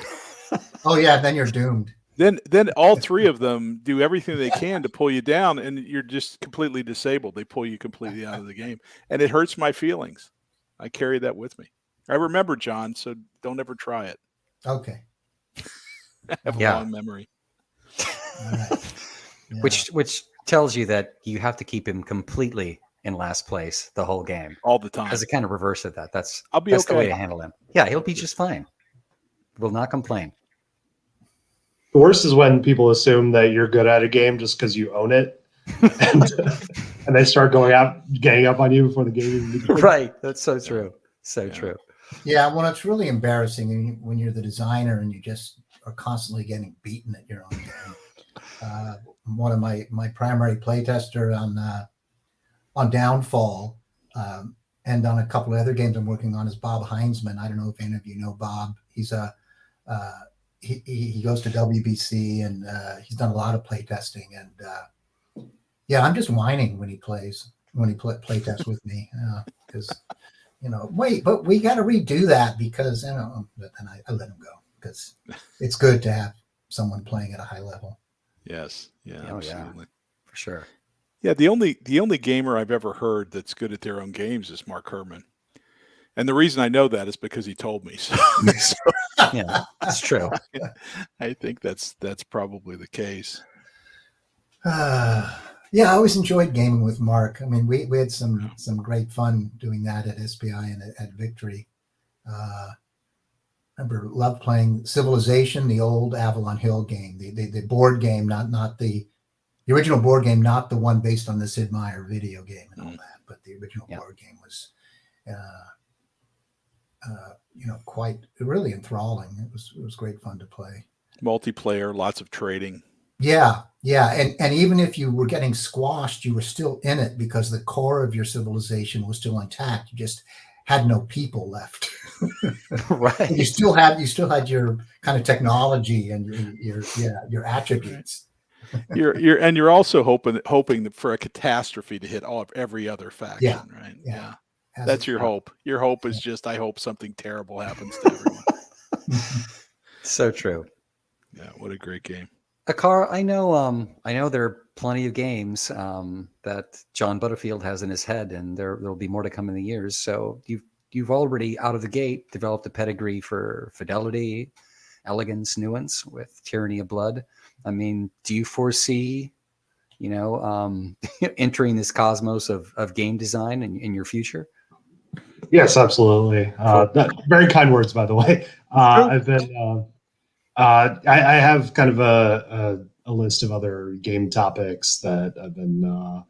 Oh yeah, then you're doomed. Then all three of them do everything they can to pull you down, and you're just completely disabled. They pull you completely out of the game, and it hurts my feelings. I carry that with me. I remember, John, so don't ever try it. Okay. I have a long memory. All right. Yeah. Which tells you that you have to keep him completely in last place the whole game, all the time. As a kind of reverse of that. That's okay. The way to handle him. Yeah, he'll be just fine. Will not complain. The worst is when people assume that you're good at a game just because you own it, and they start ganging up on you before the game even begins. Right. That's so true. So true. Yeah. Well, it's really embarrassing when you're the designer and you just are constantly getting beaten at your own game. One of my primary playtester on Downfall and on a couple of other games I'm working on is Bob Heinzman. I don't know if any of you know Bob. He's he goes to WBC and he's done a lot of playtesting, and I'm just whining when he playtests with me because wait, but we got to redo that because but then I let him go because it's good to have someone playing at a high level. Yes. Yeah. Absolutely. For sure. Yeah. The only gamer I've ever heard that's good at their own games is Mark Herman. And the reason I know that is because he told me. So yeah, that's true. I think that's probably the case. I always enjoyed gaming with Mark. I mean, we had some great fun doing that at SPI and at Victory. Loved playing Civilization, the old Avalon Hill game, the board game, not the original board game, not the one based on the Sid Meier video game and all that, but the original board game was, quite really enthralling. It was great fun to play. Multiplayer, lots of trading. Yeah, and even if you were getting squashed, you were still in it because the core of your civilization was still intact. You just had no people left. Right. You still had your kind of technology and your attributes. You're also hoping for a catastrophe to hit every other faction, right? Yeah. That's your hope. Your hope is just, I hope something terrible happens to everyone. So true. Yeah, what a great game. Akar, I know there are plenty of games that John Butterfield has in his head, and there'll be more to come in the years. So you've already out of the gate developed a pedigree for fidelity, elegance, nuance with Tyranny of Blood. I mean, do you foresee, entering this cosmos of game design in your future? Yes, absolutely. Very kind words, by the way. I've been. I have kind of a list of other game topics that I've been. Now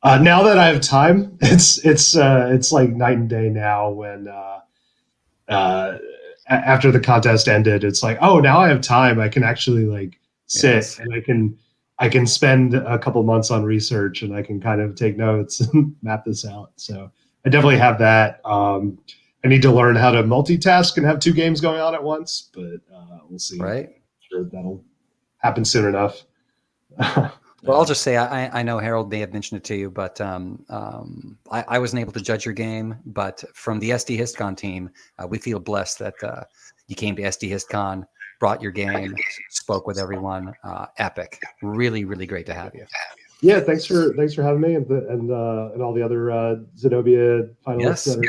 that I have time, it's like night and day now. When after the contest ended, it's like, oh, now I have time. I can actually sit and I can spend a couple months on research, and I can kind of take notes and map this out. So I definitely have that. I need to learn how to multitask and have two games going on at once, but we'll see. Right. I'm sure that'll happen soon enough. Well, I'll just say I know Harold may have mentioned it to you, but I wasn't able to judge your game. But from the SDHistCon team, we feel blessed that you came to SDHistCon, brought your game, spoke with everyone. Epic. Really, really great to have you. Yeah, thanks for having me and all the other Zenobia finalists that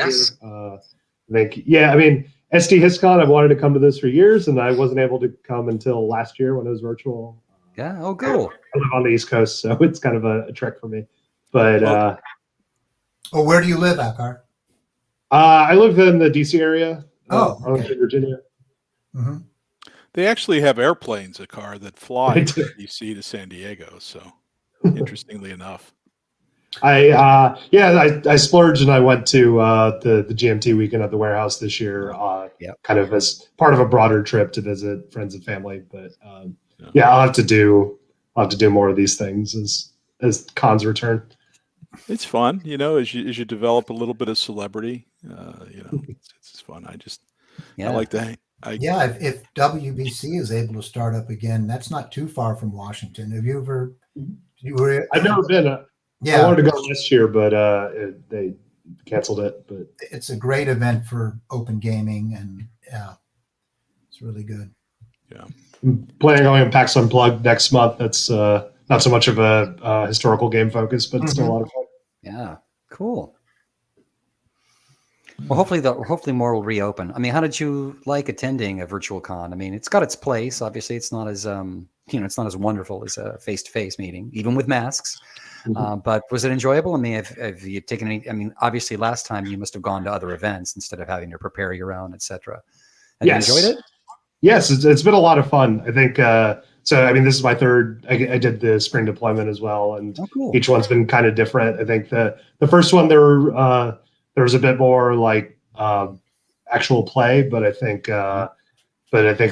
are here. I mean, SDHistCon, I've wanted to come to this for years, and I wasn't able to come until last year when it was virtual. Yeah. Oh, cool. I live on the East Coast, so it's kind of a trek for me. But where do you live, Akar? I live in the DC area. Arlington, Virginia. Mm-hmm. They actually have airplanes, Akar, that fly from DC to San Diego. So, interestingly enough, I splurged and I went to the GMT weekend at the warehouse this year, kind of as part of a broader trip to visit friends and family. But I'll have to do more of these things as cons return. It's fun, as you develop a little bit of celebrity. It's fun. I like that. If WBC is able to start up again, that's not too far from Washington. Have you ever? I've never been. I wanted to go last year, but they canceled it. But it's a great event for open gaming, and it's really good. Yeah, I'm planning on going to PAX Unplugged next month. That's not so much of a historical game focus, but it's still a lot of fun. Yeah, cool. Well, hopefully more will reopen. I mean, how did you like attending a virtual con? I mean, it's got its place. Obviously, it's not as it's not as wonderful as a face-to-face meeting, even with masks. But was it enjoyable? I mean, have you taken any? I mean, obviously, last time you must have gone to other events instead of having to prepare your own, etc. Have you enjoyed it? Yes, it's been a lot of fun. I think so. I mean, this is my third. I did the spring deployment as well, and each one's been kind of different. I think the first one there was a bit more like actual play, but I think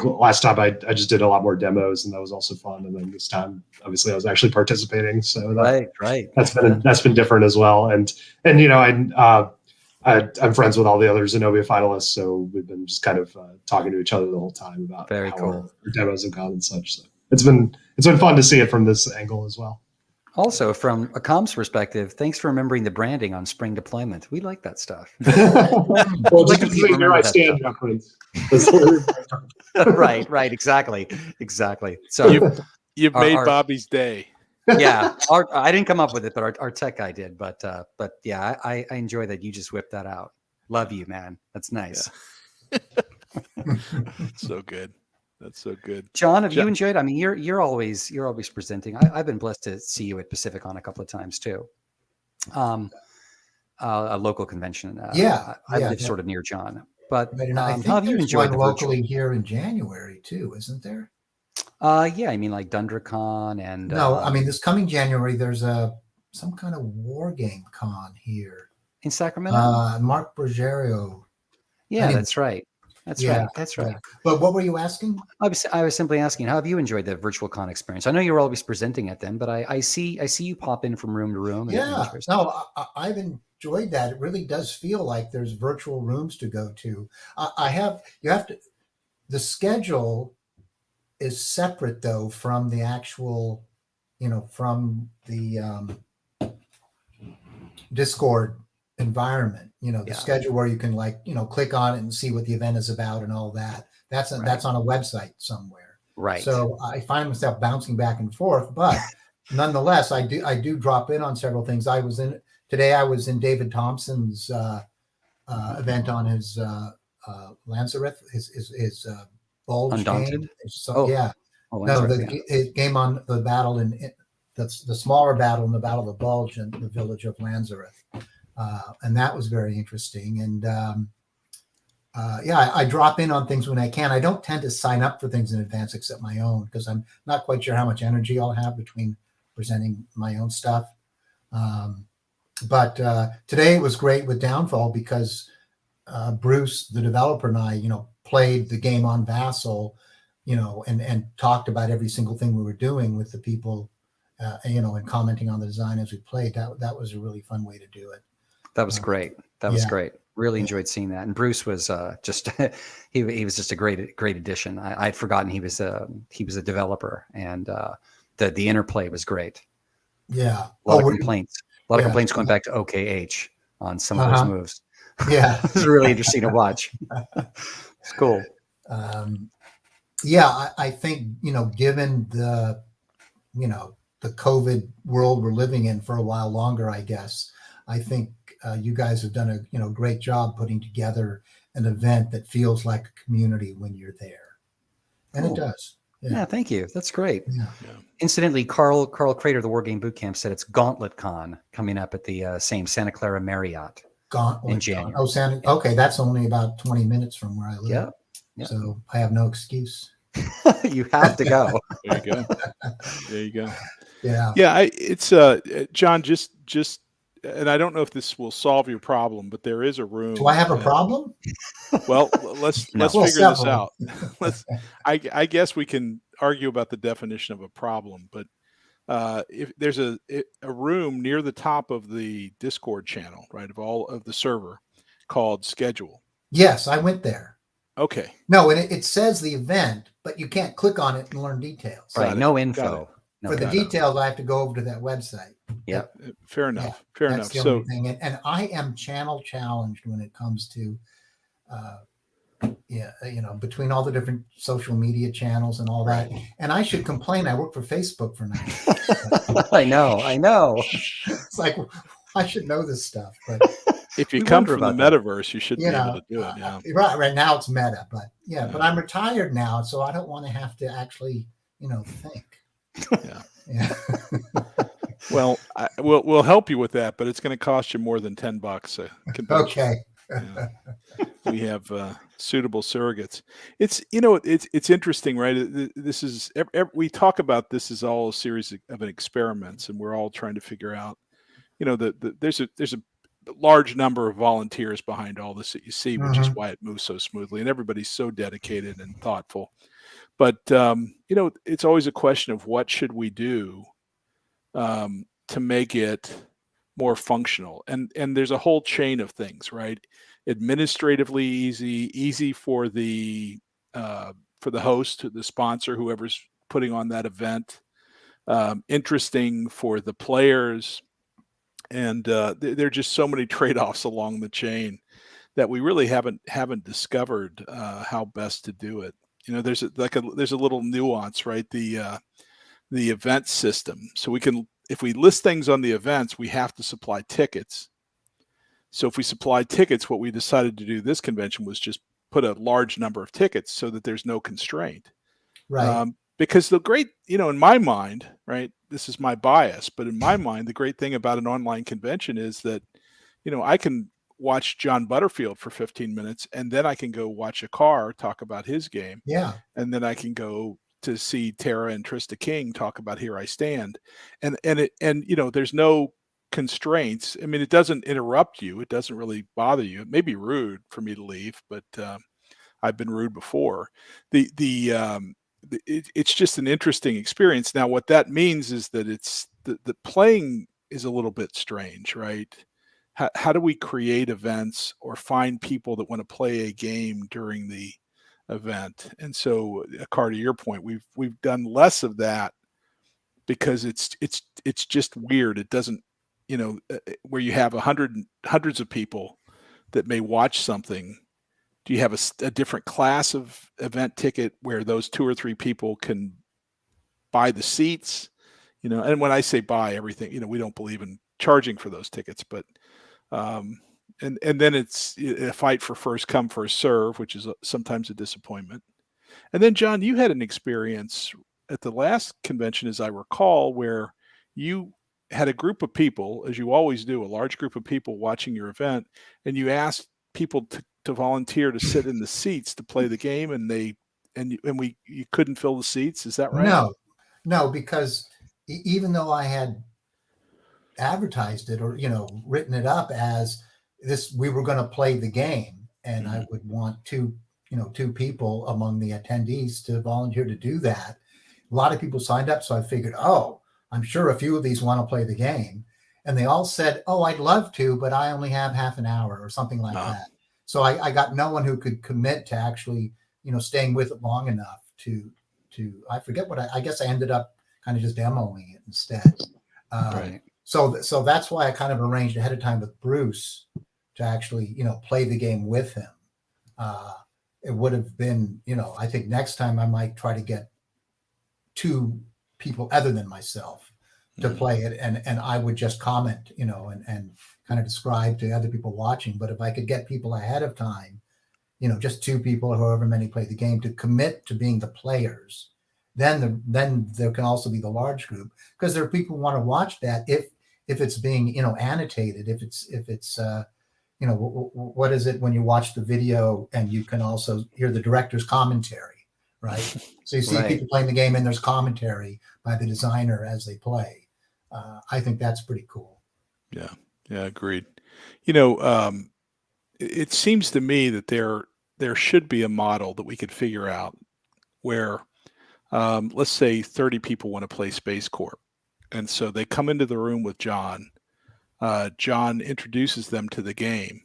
last time I just did a lot more demos, and that was also fun. And then this time, obviously, I was actually participating, so that's been different as well. And I'm friends with all the other Zenobia finalists, so we've been just kind of talking to each other the whole time about how our demos have gone and such. So it's been fun to see it from this angle as well. Also, from a comms perspective, thanks for remembering the branding on spring deployment. We like that stuff. Well, just because here I stand reference. Right, exactly. So you've made Bobby's day. Yeah, I didn't come up with it, but our tech guy did. But yeah, I enjoy that you just whipped that out. Love you, man. That's nice. Yeah. So good. That's so good. John, have you enjoyed? I mean, you're always presenting. I've been blessed to see you at PacificCon a couple of times too. A local convention. I live sort of near John. But I think how have you enjoyed one locally here in January too, isn't there? Yeah, I mean like DundraCon and no, I mean this coming January there's some kind of war game con here in Sacramento. Mark Bergerio. Yeah, that's right. That's right. But what were you asking? I was simply asking, how have you enjoyed the virtual con experience? I know you're always presenting at them, but I see you pop in from room to room. I've enjoyed that. It really does feel like there's virtual rooms to go to. The schedule is separate though from the actual, from the Discord environment. The schedule where you can click on it and see what the event is about and all that. That's on a website somewhere. Right. So I find myself bouncing back and forth, but nonetheless, I do drop in on several things. Today I was in David Thompson's event on his Lanzareth, his Bulge Undaunted. game. His game on the battle that's the smaller battle in the Battle of the Bulge in the village of Lanzareth. And that was very interesting. And I drop in on things when I can. I don't tend to sign up for things in advance except my own because I'm not quite sure how much energy I'll have between presenting my own stuff. But today it was great with Downfall because Bruce, the developer, and I, played the game on Vassal, and talked about every single thing we were doing with the people, and commenting on the design as we played. That was a really fun way to do it. That was great. That was great. Really enjoyed seeing that. And Bruce was just he was just a great addition. I'd forgotten he was a developer, and the interplay was great. Yeah. A lot of complaints. A lot of complaints going back to OKH on some of those moves. Yeah. It was really interesting to watch. It's cool. Yeah, I think, given the COVID world we're living in for a while longer, I guess, I think you guys have done a great job putting together an event that feels like a community when you're there. And Cool. it does. Yeah, thank you. That's great. Yeah. Incidentally, Carl Crater of the War Game Bootcamp said it's Gauntlet Con coming up at the same Santa Clara Marriott in January. Oh, okay, that's only about 20 minutes from where I live. Yep. So I have no excuse. You have to go. There you go. There you go. Yeah. Yeah. It's John, just, and I don't know if this will solve your problem, but there is a room. Do I have a problem? Well, let's figure this out. I guess we can argue about the definition of a problem, but if there's a room near the top of the Discord channel, right, of the server, called Schedule. Yes, I went there. Okay. No, and it says the event, but you can't click on it and learn details. Right. No info. For the details, I have to go over to that website. Yeah. Fair enough. Yeah, fair that's enough. The only thing. And I am channel challenged when it comes to, between all the different social media channels and all that. And I should complain. I work for Facebook for 9 years. I know. It's like, I should know this stuff, but if you come from the metaverse, you should be able to do it. Yeah. Right now it's meta, but but I'm retired now, so I don't want to have to actually, think. Yeah. Well, we'll help you with that, but it's going to cost you more than $10 a convention. Okay. Yeah. We have suitable surrogates. It's interesting, right? This is we talk about this as all a series of experiments, and we're all trying to figure out. There's a large number of volunteers behind all this that you see, which is why it moves so smoothly, and everybody's so dedicated and thoughtful. But it's always a question of what should we do to make it more functional, and there's a whole chain of things, right? Administratively easy for the host, the sponsor, whoever's putting on that event, interesting for the players, and there are just so many trade-offs along the chain that we really haven't discovered how best to do it. There's a little nuance, right? The event system. So if we list things on the events, we have to supply tickets. So if we supply tickets, what we decided to do this convention was just put a large number of tickets so that there's no constraint. Right. Because the great, in my mind, right, this is my bias, but in my mind, the great thing about an online convention is that, I can watch John Butterfield for 15 minutes, and then I can go watch a car talk about his game. Yeah. And then I can go to see Tara and Trista King talk about Here I Stand. And there's no constraints. I mean, it doesn't interrupt you. It doesn't really bother you. It may be rude for me to leave, but I've been rude before. It's just an interesting experience. Now, what that means is that it's the playing is a little bit strange, right? How do we create events or find people that want to play a game during the event? And so, Carter, to your point, we've done less of that because it's just weird. It doesn't, where you have hundreds of people that may watch something. Do you have a different class of event ticket where those 2 or 3 people can buy the seats? And when I say buy everything, we don't believe in charging for those tickets, but and then it's a fight for first come, first serve, which is sometimes a disappointment. And then, John, you had an experience at the last convention, as I recall, where you had a group of people, as you always do, a large group of people watching your event, and you asked people to volunteer to sit in the seats to play the game, and you couldn't fill the seats. Is that right? No, because even though I had advertised it or written it up as this, we were going to play the game, and I would want two people among the attendees to volunteer to do that. A lot of people signed up, so I figured, I'm sure a few of these want to play the game, and they all said, I'd love to, but I only have half an hour or something like that. So I got no one who could commit to actually staying with it long enough to I forget what I guess I ended up kind of just demoing it instead. Right. So that's why I kind of arranged ahead of time with Bruce to actually, play the game with him. it would have been, I think next time I might try to get 2 people other than myself to play it, and I would just comment, and kind of describe to other people watching. But if I could get people ahead of time, just 2 people, however many play the game, to commit to being the players, then there can also be the large group, because there are people who want to watch that if it's being annotated, if it's what is it when you watch the video and you can also hear the director's commentary, right? So you see Right. people playing the game and there's commentary by the designer as they play. I think that's pretty cool. Yeah, agreed. It seems to me that there should be a model that we could figure out where, let's say 30 people want to play Space Corp. And so they come into the room with John. John introduces them to the game.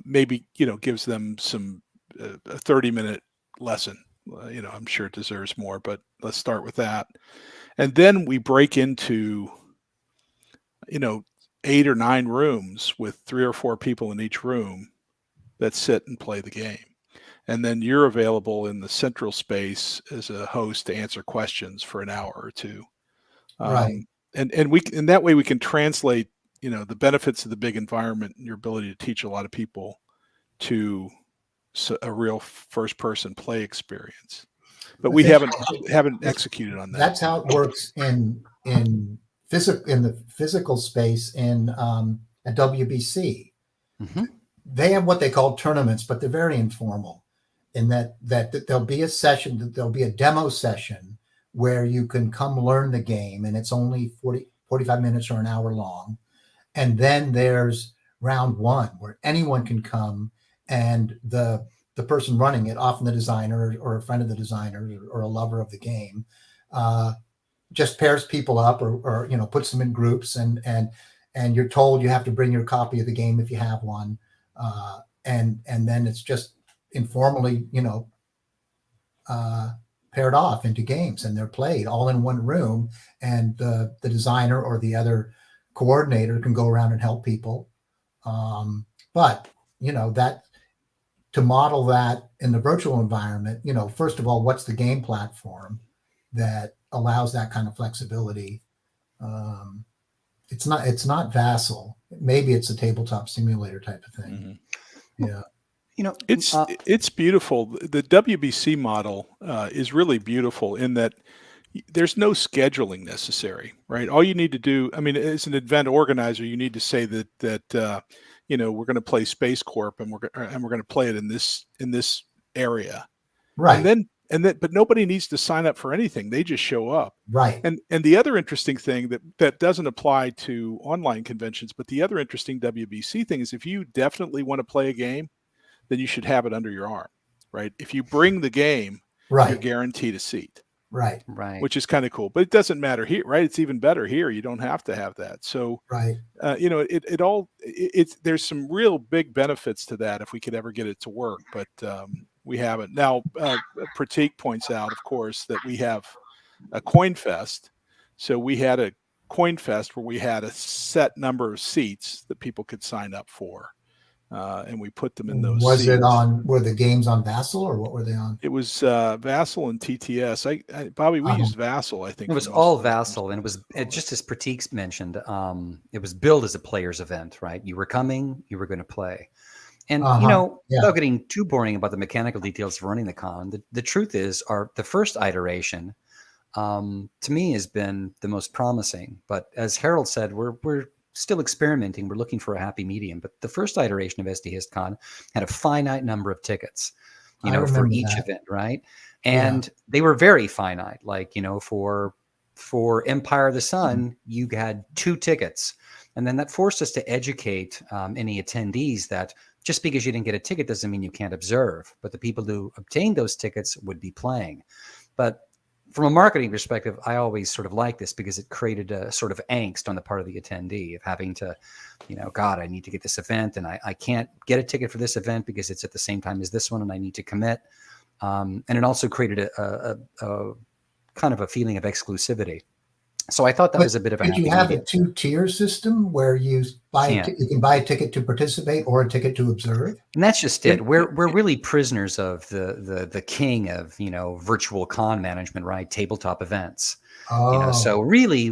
Maybe, gives them a 30-minute lesson. I'm sure it deserves more, but let's start with that. And then we break into, 8 or 9 rooms with 3 or 4 people in each room that sit and play the game. And then you're available in the central space as a host to answer questions for an hour or 2. Right. And that way we can translate, the benefits of the big environment and your ability to teach a lot of people to a real first person play experience. But we haven't executed on that. That's how it works in the physical space at WBC. Mm-hmm. They have what they call tournaments, but they're very informal in that there'll be a session, there'll be a demo session where you can come learn the game, and it's only 45 minutes or an hour long. And then there's round 1 where anyone can come, and the person running it, often the designer or a friend of the designer or a lover of the game, just pairs people up or puts them in groups, and you're told you have to bring your copy of the game if you have one, and then it's just informally paired off into games, and they're played all in one room, and the designer or the other coordinator can go around and help people, but that to model that in the virtual environment, first of all, what's the game platform that allows that kind of flexibility? It's not Vassal. Maybe it's a tabletop simulator type of thing. Mm-hmm. Yeah. It's beautiful. The WBC model is really beautiful in that there's no scheduling necessary, right? All you need to do, as an event organizer, you need to say that we're going to play Space Corp and we're going to play it in this area, right? But nobody needs to sign up for anything. They just show up, right? And the other interesting thing that doesn't apply to online conventions, but the other interesting WBC thing is if you definitely want to play a game, then you should have it under your arm, right? If you bring the game, right, you're guaranteed a seat. Right. Which is kind of cool, but it doesn't matter here, right? It's even better here. You don't have to have that. So, right. There's some real big benefits to that if we could ever get it to work, but we haven't. Now, Pratik points out, of course, that we have a coin fest. So we had a coin fest where we had a set number of seats that people could sign up for. And we put them in those seats. Were the games on Vassal, or what were they on? It was Vassal and TTS. Bobby, we used Vassal, I think. It was all Vassal, and just as Pratik's mentioned, it was billed as a players event, right? You were coming, you were going to play. And, without getting too boring about the mechanical details of running the con, the truth is the first iteration, to me, has been the most promising. But as Harold said, we're still experimenting. We're looking for a happy medium. But the first iteration of SDHistCon had a finite number of tickets, for each event, right? And they were very finite. Like, for Empire of the Sun, you had 2 tickets. And then that forced us to educate any attendees that just because you didn't get a ticket doesn't mean you can't observe. But the people who obtained those tickets would be playing. But from a marketing perspective, I always sort of like this because it created a sort of angst on the part of the attendee of having to, God, I need to get this event and I can't get a ticket for this event because it's at the same time as this one and I need to commit. And it also created a kind of a feeling of exclusivity. So I thought that was a bit of a Could happy you have medium. a two-tier system where you you can buy a ticket to participate or a ticket to observe? And that's just it. We're really prisoners of the king of, virtual con management, right? Tabletop events. Oh. So really,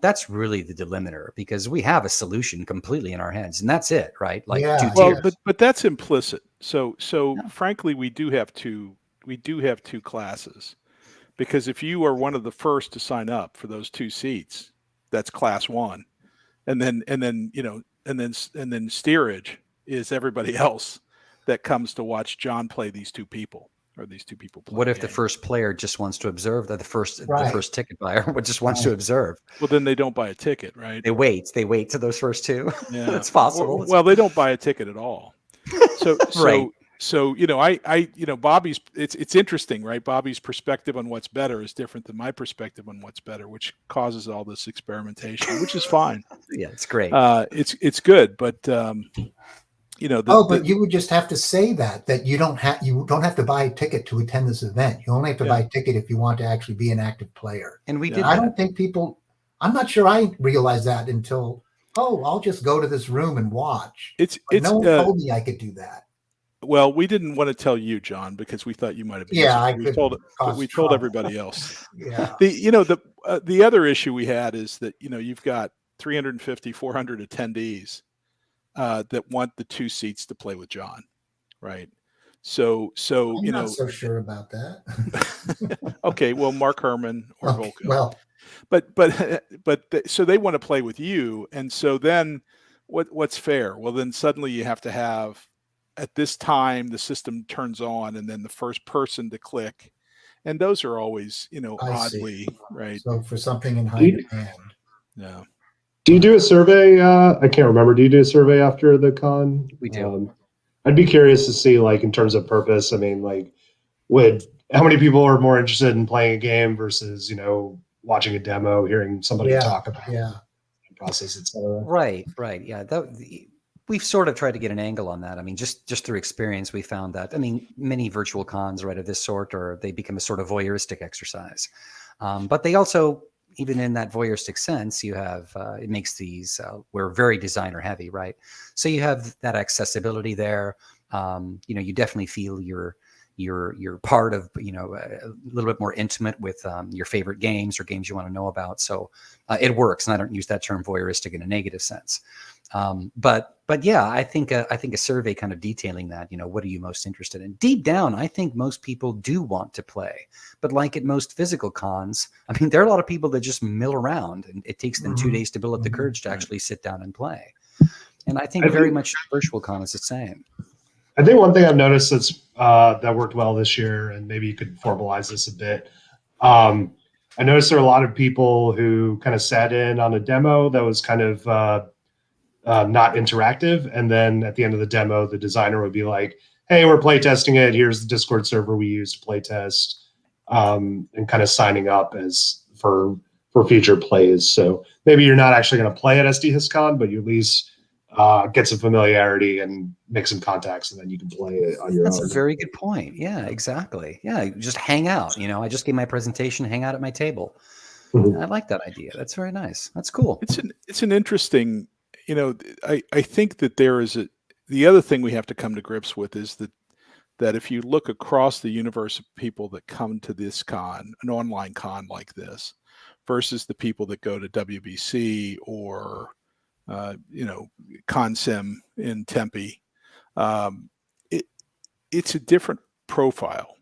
that's really the delimiter, because we have a solution completely in our heads, and that's it, right? Like two tiers. But that's implicit. So frankly, we do have two classes, because if you are one of the first to sign up for those 2 seats, that's class 1, and then steerage is everybody else that comes to watch John play these 2 people. Or these 2 people play. What if the first player just wants to observe? The first ticket buyer just wants to observe. Well, then they don't buy a ticket, right? They wait to those first 2. Yeah, it's possible. Well, they don't buy a ticket at all. So right. So Bobby's. It's interesting, right? Bobby's perspective on what's better is different than my perspective on what's better, which causes all this experimentation, which is fine. Yeah, it's great. It's good, but. But you would just have to say that you don't have to buy a ticket to attend this event. You only have to buy a ticket if you want to actually be an active player. And we did. I don't think I'm not sure I realized that until, I'll just go to this room and watch. No one told me I could do that. Well, we didn't want to tell you, John, because we thought you might have been. Yeah, we told everybody else. Yeah. The other issue we had is that you've got 350, 400 attendees. That want the 2 seats to play with John, right? So I'm not so sure about that. Okay, well, Mark Herman or Volko. Well, so they want to play with you, and so then what's fair? Well, then suddenly you have to have, at this time the system turns on, and then the first person to click, and those are always oddly right. So for something in high demand, yeah. Do you do a survey? I can't remember. Do you do a survey after the con? We do. I'd be curious to see, like, in terms of purpose. I mean, like, how many people are more interested in playing a game versus, watching a demo, hearing somebody talk about the process, etc. Right. Yeah. We've sort of tried to get an angle on that. I mean, just through experience, we found that, many virtual cons, right, of this sort, or they become a sort of voyeuristic exercise. But they also, even in that voyeuristic sense, you have, it makes these, we're very designer heavy, right? So you have that accessibility there. You definitely feel you're part of, a little bit more intimate with your favorite games or games you want to know about. So it works. And I don't use that term voyeuristic in a negative sense. But yeah, I think a survey kind of detailing that, what are you most interested in? Deep down, I think most people do want to play, but like at most physical cons, there are a lot of people that just mill around, and it takes them 2 days to build up the courage to actually sit down and play. And I think very much virtual con is the same. I think one thing I've noticed that worked well this year, and maybe you could formalize this a bit. I noticed there are a lot of people who kind of sat in on a demo that was kind of not interactive, and then at the end of the demo, the designer would be like, "Hey, we're playtesting it. Here's the Discord server we use to playtest," and kind of signing up as for future plays. So maybe you're not actually going to play at SDHistCon, but you at least get some familiarity and make some contacts, and then you can play it on your own. That's a very good point. Yeah, exactly. Yeah, just hang out. I just gave my presentation, hang out at my table. Mm-hmm. I like that idea. That's very nice. That's cool. It's an interesting. I think that there is the other thing we have to come to grips with is that if you look across the universe of people that come to this con, an online con like this, versus the people that go to WBC or ConSim in Tempe, it's a different profile.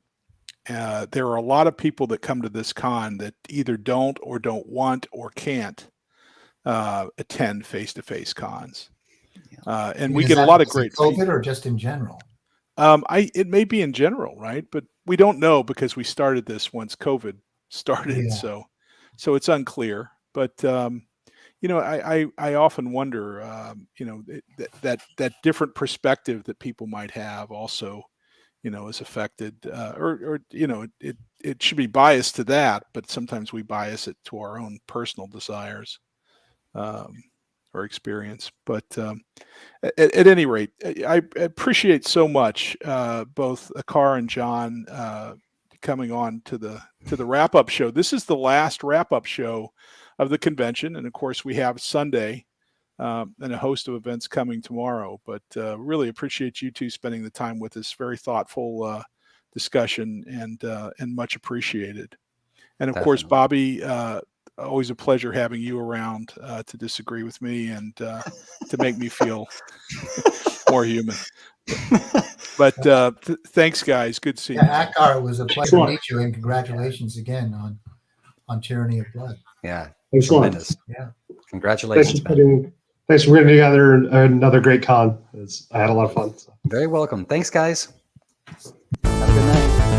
There are a lot of people that come to this con that either don't want or can't attend face-to-face cons, and we get a lot of great COVID or just in general. It may be in general, right? But we don't know, because we started this once COVID started, so it's unclear. But I often wonder, that different perspective that people might have also, is affected, or it should be biased to that, but sometimes we bias it to our own personal desires. Or experience, but at any rate, I appreciate so much both Akar and John coming on to the wrap-up show. This is the last wrap-up show of the convention, and of course we have Sunday and a host of events coming tomorrow. But really appreciate you two spending the time with us. Very thoughtful discussion and much appreciated. And of course, Bobby, always a pleasure having you around to disagree with me and to make me feel more human. But thanks, guys. Good seeing you. Akar, it was a pleasure to meet you, and congratulations again on Tyranny of Blood. Yeah, tremendous. Yeah, congratulations. Thanks for putting together another great con. I had a lot of fun. Very welcome. Thanks, guys. Have a good night.